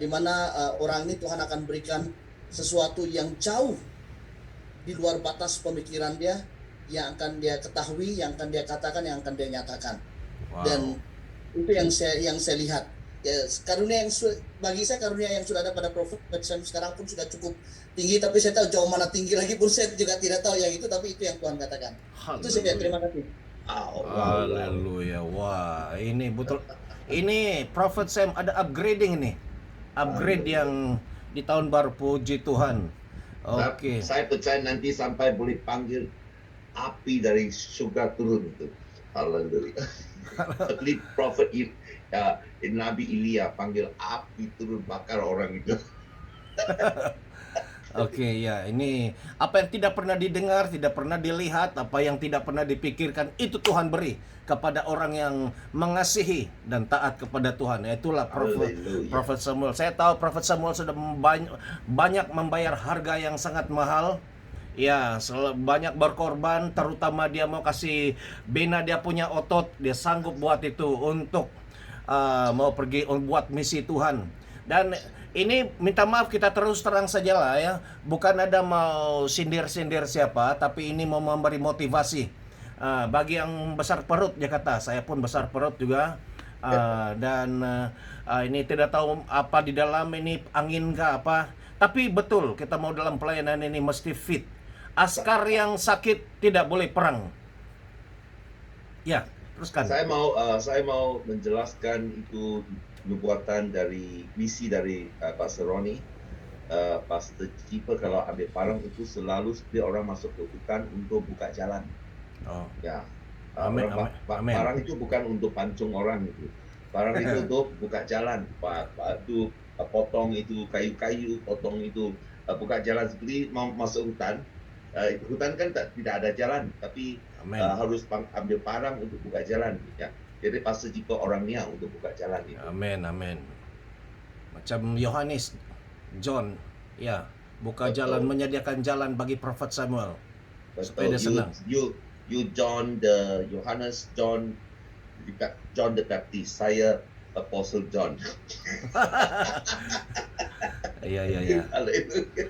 [SPEAKER 7] di mana orang ini Tuhan akan berikan sesuatu yang jauh di luar batas pemikiran dia, yang akan dia ketahui, yang akan dia katakan, yang akan dia nyatakan.
[SPEAKER 3] Wow.
[SPEAKER 7] Dan itu yang saya lihat. ya karunia yang bagi saya karunia yang sudah ada pada Prophet Sam sekarang pun sudah cukup tinggi, tapi saya tahu jauh mana tinggi lagi pun saya juga tidak tahu yang itu, tapi itu yang Tuhan katakan. Itu saja, terima kasih.
[SPEAKER 3] Haleluya. Wah, ini betul. Ini Prophet Sam ada upgrading nih. Upgrade yang di tahun baru, puji Tuhan. Oke.
[SPEAKER 2] Saya percaya nanti sampai boleh panggil api dari surga turun itu. Haleluya. Seperti Prophet Nabi Ilya panggil api turun bakar orang itu.
[SPEAKER 3] Oke, ya, ini apa yang tidak pernah didengar, tidak pernah dilihat, apa yang tidak pernah dipikirkan, itu Tuhan beri kepada orang yang mengasihi dan taat kepada Tuhan. Itulah Prophet Samuel. Saya tahu Prophet Samuel sudah banyak membayar harga yang sangat mahal. Ya, banyak berkorban, terutama dia mau kasih bina dia punya otot, dia sanggup buat itu untuk mau pergi buat misi Tuhan. Dan ini minta maaf, kita terus terang saja lah ya, bukan ada mau sindir-sindir siapa, tapi ini mau memberi motivasi bagi yang besar perut. Dia kata, saya pun besar perut juga, dan ini tidak tahu apa di dalam ini, angin kah apa, tapi betul kita mau dalam pelayanan ini mesti fit. Askar yang sakit tidak boleh perang. Ya, teruskan.
[SPEAKER 2] Saya mau menjelaskan itu nubuatan dari misi dari Pastor Ronnie. Pastor Cipa kalau ambil parang itu selalu seperti orang masuk ke hutan untuk buka jalan.
[SPEAKER 3] Oh.
[SPEAKER 2] Ya.
[SPEAKER 3] Amin.
[SPEAKER 2] Parang itu bukan untuk pancung orang itu. Parang itu untuk buka jalan. Itu potong itu kayu-kayu, potong itu buka jalan seperti mau masuk hutan. Hutan kan tidak ada jalan, tapi harus ambil parang untuk buka jalan. Ya. Jadi Pastor Cipa orangnya untuk buka jalan itu.
[SPEAKER 3] Amin. Macam Yohanes, John, ya, buka jalan, menyediakan jalan bagi Prophet Samuel. Supaya dia senang.
[SPEAKER 2] You John Yohanes John the Baptist, saya Apostle John.
[SPEAKER 3] Iya.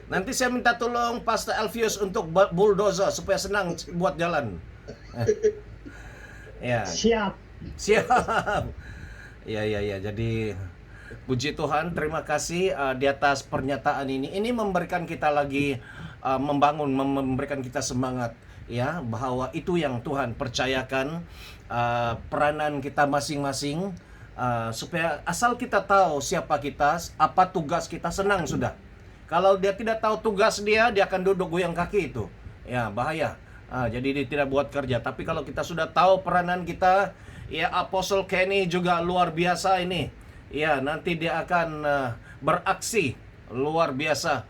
[SPEAKER 3] Nanti saya minta tolong Pastor Alfius untuk bulldozer supaya senang buat jalan. Ya.
[SPEAKER 6] Siap.
[SPEAKER 3] Ya. Jadi puji Tuhan, terima kasih di atas pernyataan ini. Ini memberikan kita lagi membangun, memberikan kita semangat ya, bahwa itu yang Tuhan percayakan, peranan kita masing-masing. Supaya asal kita tahu siapa kita, apa tugas kita, senang sudah. Kalau dia tidak tahu tugas dia akan duduk goyang kaki itu. Ya, bahaya. Jadi dia tidak buat kerja. Tapi kalau kita sudah tahu peranan kita, ya, Apostle Kenny juga luar biasa ini. Ya, nanti dia akan beraksi luar biasa.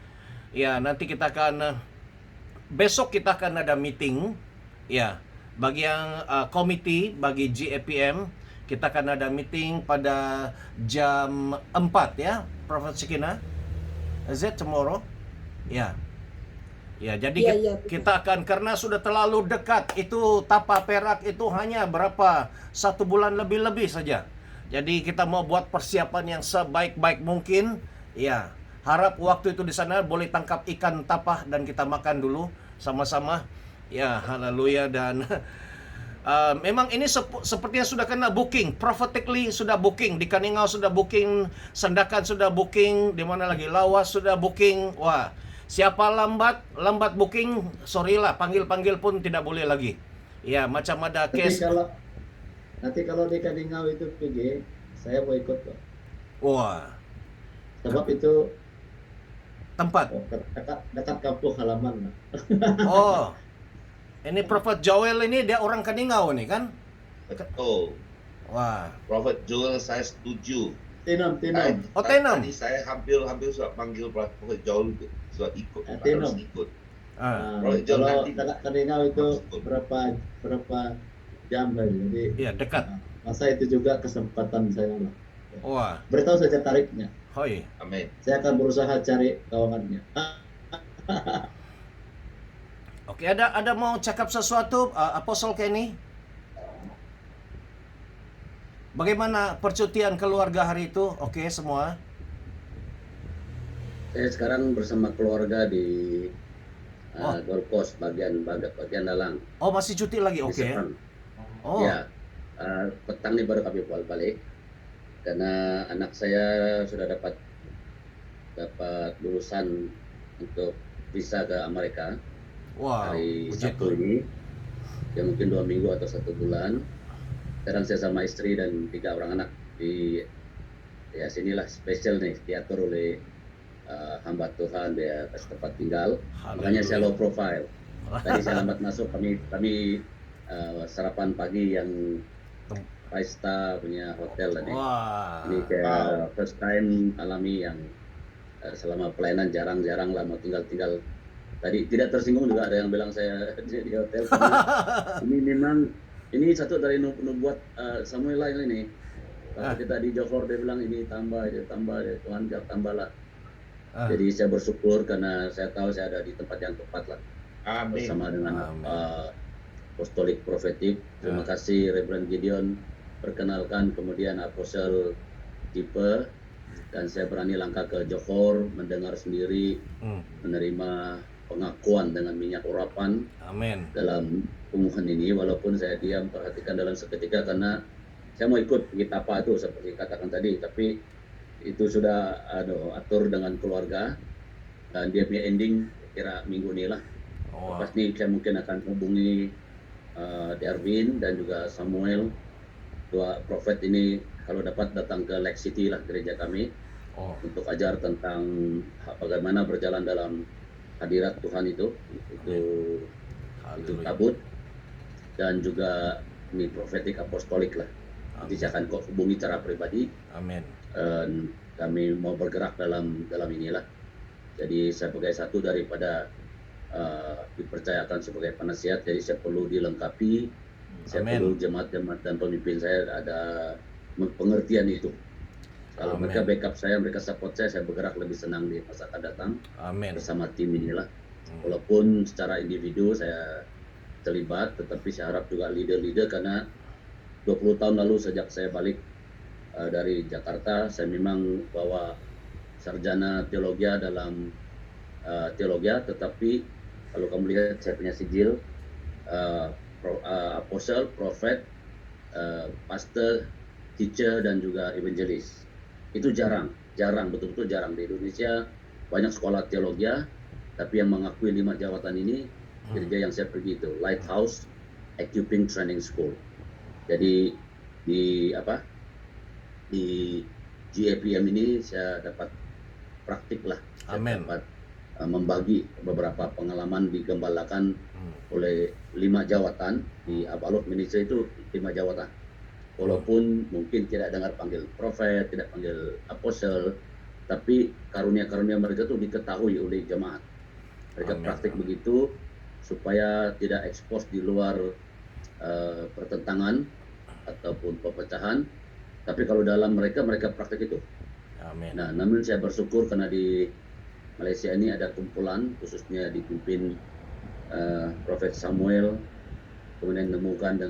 [SPEAKER 3] Ya, nanti kita akan besok kita akan ada meeting. Ya, bagi yang komite, bagi GAPM, kita akan ada meeting pada jam 4 ya, Prophet Shekina. Is it tomorrow? Ya. Ya, jadi kita akan, karena sudah terlalu dekat, itu Tapa Perak itu hanya berapa? 1 bulan lebih-lebih saja. Jadi kita mau buat persiapan yang sebaik-baik mungkin. Ya, harap waktu itu di sana boleh tangkap ikan tapa dan kita makan dulu sama-sama. Ya, haleluya. Dan memang ini sepertinya sudah kena booking, prophetically sudah booking, di Kaningau sudah booking, Sandakan sudah booking, di mana lagi, Lawas sudah booking. Wah, siapa lambat booking, sorry lah, panggil pun tidak boleh lagi. Ya, macam ada case.
[SPEAKER 6] Nanti kalau di Kaningau itu PG, saya mau ikut kok.
[SPEAKER 3] Wah,
[SPEAKER 6] Sebab itu
[SPEAKER 3] tempat.
[SPEAKER 6] Dekat kampung halaman.
[SPEAKER 3] Oh. Ini Prophet Joel ini dia orang Kaningau nih kan?
[SPEAKER 2] Betul.
[SPEAKER 3] Wah.
[SPEAKER 2] Prophet Joel saya setuju.
[SPEAKER 6] Tenam.
[SPEAKER 3] Oh, Tenam.
[SPEAKER 2] Tadi saya hampir sudah panggil Prophet Joel itu, sudah ikut,
[SPEAKER 6] Tenam.
[SPEAKER 2] harus ikut.
[SPEAKER 6] Kalau dekat Kaningau itu berapa jam lagi. Jadi
[SPEAKER 3] iya, dekat.
[SPEAKER 6] Masa itu juga kesempatan saya lah.
[SPEAKER 3] Wah.
[SPEAKER 6] Beritahu saja tariknya.
[SPEAKER 3] Hoi.
[SPEAKER 2] Amin.
[SPEAKER 6] Saya akan berusaha cari kawangannya.
[SPEAKER 3] Oke, ada mau cakap sesuatu, Apostle Kenny? Bagaimana percutian keluarga hari itu? Oke, semua.
[SPEAKER 5] Saya sekarang bersama keluarga di Gold Coast bagian dalam.
[SPEAKER 3] Oh, masih cuti lagi,
[SPEAKER 5] Di
[SPEAKER 3] oke.
[SPEAKER 5] Sepang.
[SPEAKER 3] Oh.
[SPEAKER 5] Ya, petang ini baru kami balik. karena anak saya sudah dapat lulusan untuk visa ke Amerika
[SPEAKER 3] Wow,
[SPEAKER 5] hari
[SPEAKER 3] puji
[SPEAKER 5] Sabtu
[SPEAKER 3] Tuhan.
[SPEAKER 5] ini. Ya mungkin 2 minggu atau 1 bulan. Sekarang saya sama istri dan 3 orang anak di ya sinilah spesial nih, diatur oleh hamba Tuhan, dia kasih tempat tinggal. Makanya saya low profile. Tadi saya lambat masuk, kami sarapan pagi yang 5 star punya hotel tadi.
[SPEAKER 3] Wah,
[SPEAKER 5] Ini kayak first time alami yang selama pelayanan jarang-jarang lah mau tinggal. Tadi tidak tersinggung juga ada yang bilang saya di hotel. Ini memang ini satu dari nubuat Samuel lain ini. Waktu kita di Johor dia bilang ini tambah Tuhan tambahlah. Jadi saya bersyukur karena saya tahu saya ada di tempat yang tepat lah.
[SPEAKER 2] Amin.
[SPEAKER 5] Bersama dengan
[SPEAKER 3] Amin.
[SPEAKER 5] apostolik profetik. Terima kasih Reverend Gideon perkenalkan, kemudian Apostle Dipe, dan saya berani langkah ke Johor mendengar sendiri, menerima pengakuan dengan minyak urapan
[SPEAKER 3] amin.
[SPEAKER 5] dalam pengumuman ini, walaupun saya diam perhatikan dalam seketika karena saya mau ikut kita apa itu seperti katakan tadi, tapi itu sudah atur dengan keluarga dan dia punya ending kira minggu ini lah.
[SPEAKER 3] Wow.
[SPEAKER 5] Lepas ini saya mungkin akan hubungi Darwin dan juga Samuel, 2 profet ini kalau dapat datang ke Lake City lah, gereja kami, untuk ajar tentang bagaimana berjalan dalam hadirat Tuhan itu tabut, dan juga ini profetik apostolik lah. Nanti saya akan hubungi secara pribadi.
[SPEAKER 3] Amin.
[SPEAKER 5] Kami mau bergerak dalam inilah. Jadi saya sebagai satu daripada dipercayakan sebagai penasihat, jadi saya perlu dilengkapi. Saya perlu jemaat-jemaat dan pemimpin saya ada pengertian itu. Kalau mereka backup saya, mereka support saya bergerak lebih senang di masa akan datang.
[SPEAKER 3] Amin.
[SPEAKER 5] Bersama tim inilah. Walaupun secara individu saya terlibat, tetapi saya harap juga leader-leader, karena 20 tahun lalu sejak saya balik dari Jakarta, saya memang bawa sarjana teologi dalam teologi, tetapi kalau kamu lihat saya punya sijil apostle, prophet, pastor, teacher, dan juga evangelis. Itu jarang, betul-betul jarang di Indonesia. Banyak sekolah teologi, tapi yang mengakui 5 jabatan ini gereja yang saya pergi itu Lighthouse Equipping Training School. Jadi di GAPM ini saya dapat praktik lah. Saya dapat membagi beberapa pengalaman digembalakan oleh 5 jawatan di Abalok Ministry itu 5 jawatan. Walaupun mungkin tidak dengar panggil profet, tidak panggil apostle, tapi karunia-karunia mereka itu diketahui oleh jemaat. Mereka praktik begitu supaya tidak ekspos di luar pertentangan ataupun perpecahan. Tapi kalau dalam mereka praktik itu.
[SPEAKER 3] Amin.
[SPEAKER 5] Nah, namun saya bersyukur karena di Malaysia ini ada kumpulan khususnya dipimpin Prophet Samuel, kemudian menemukan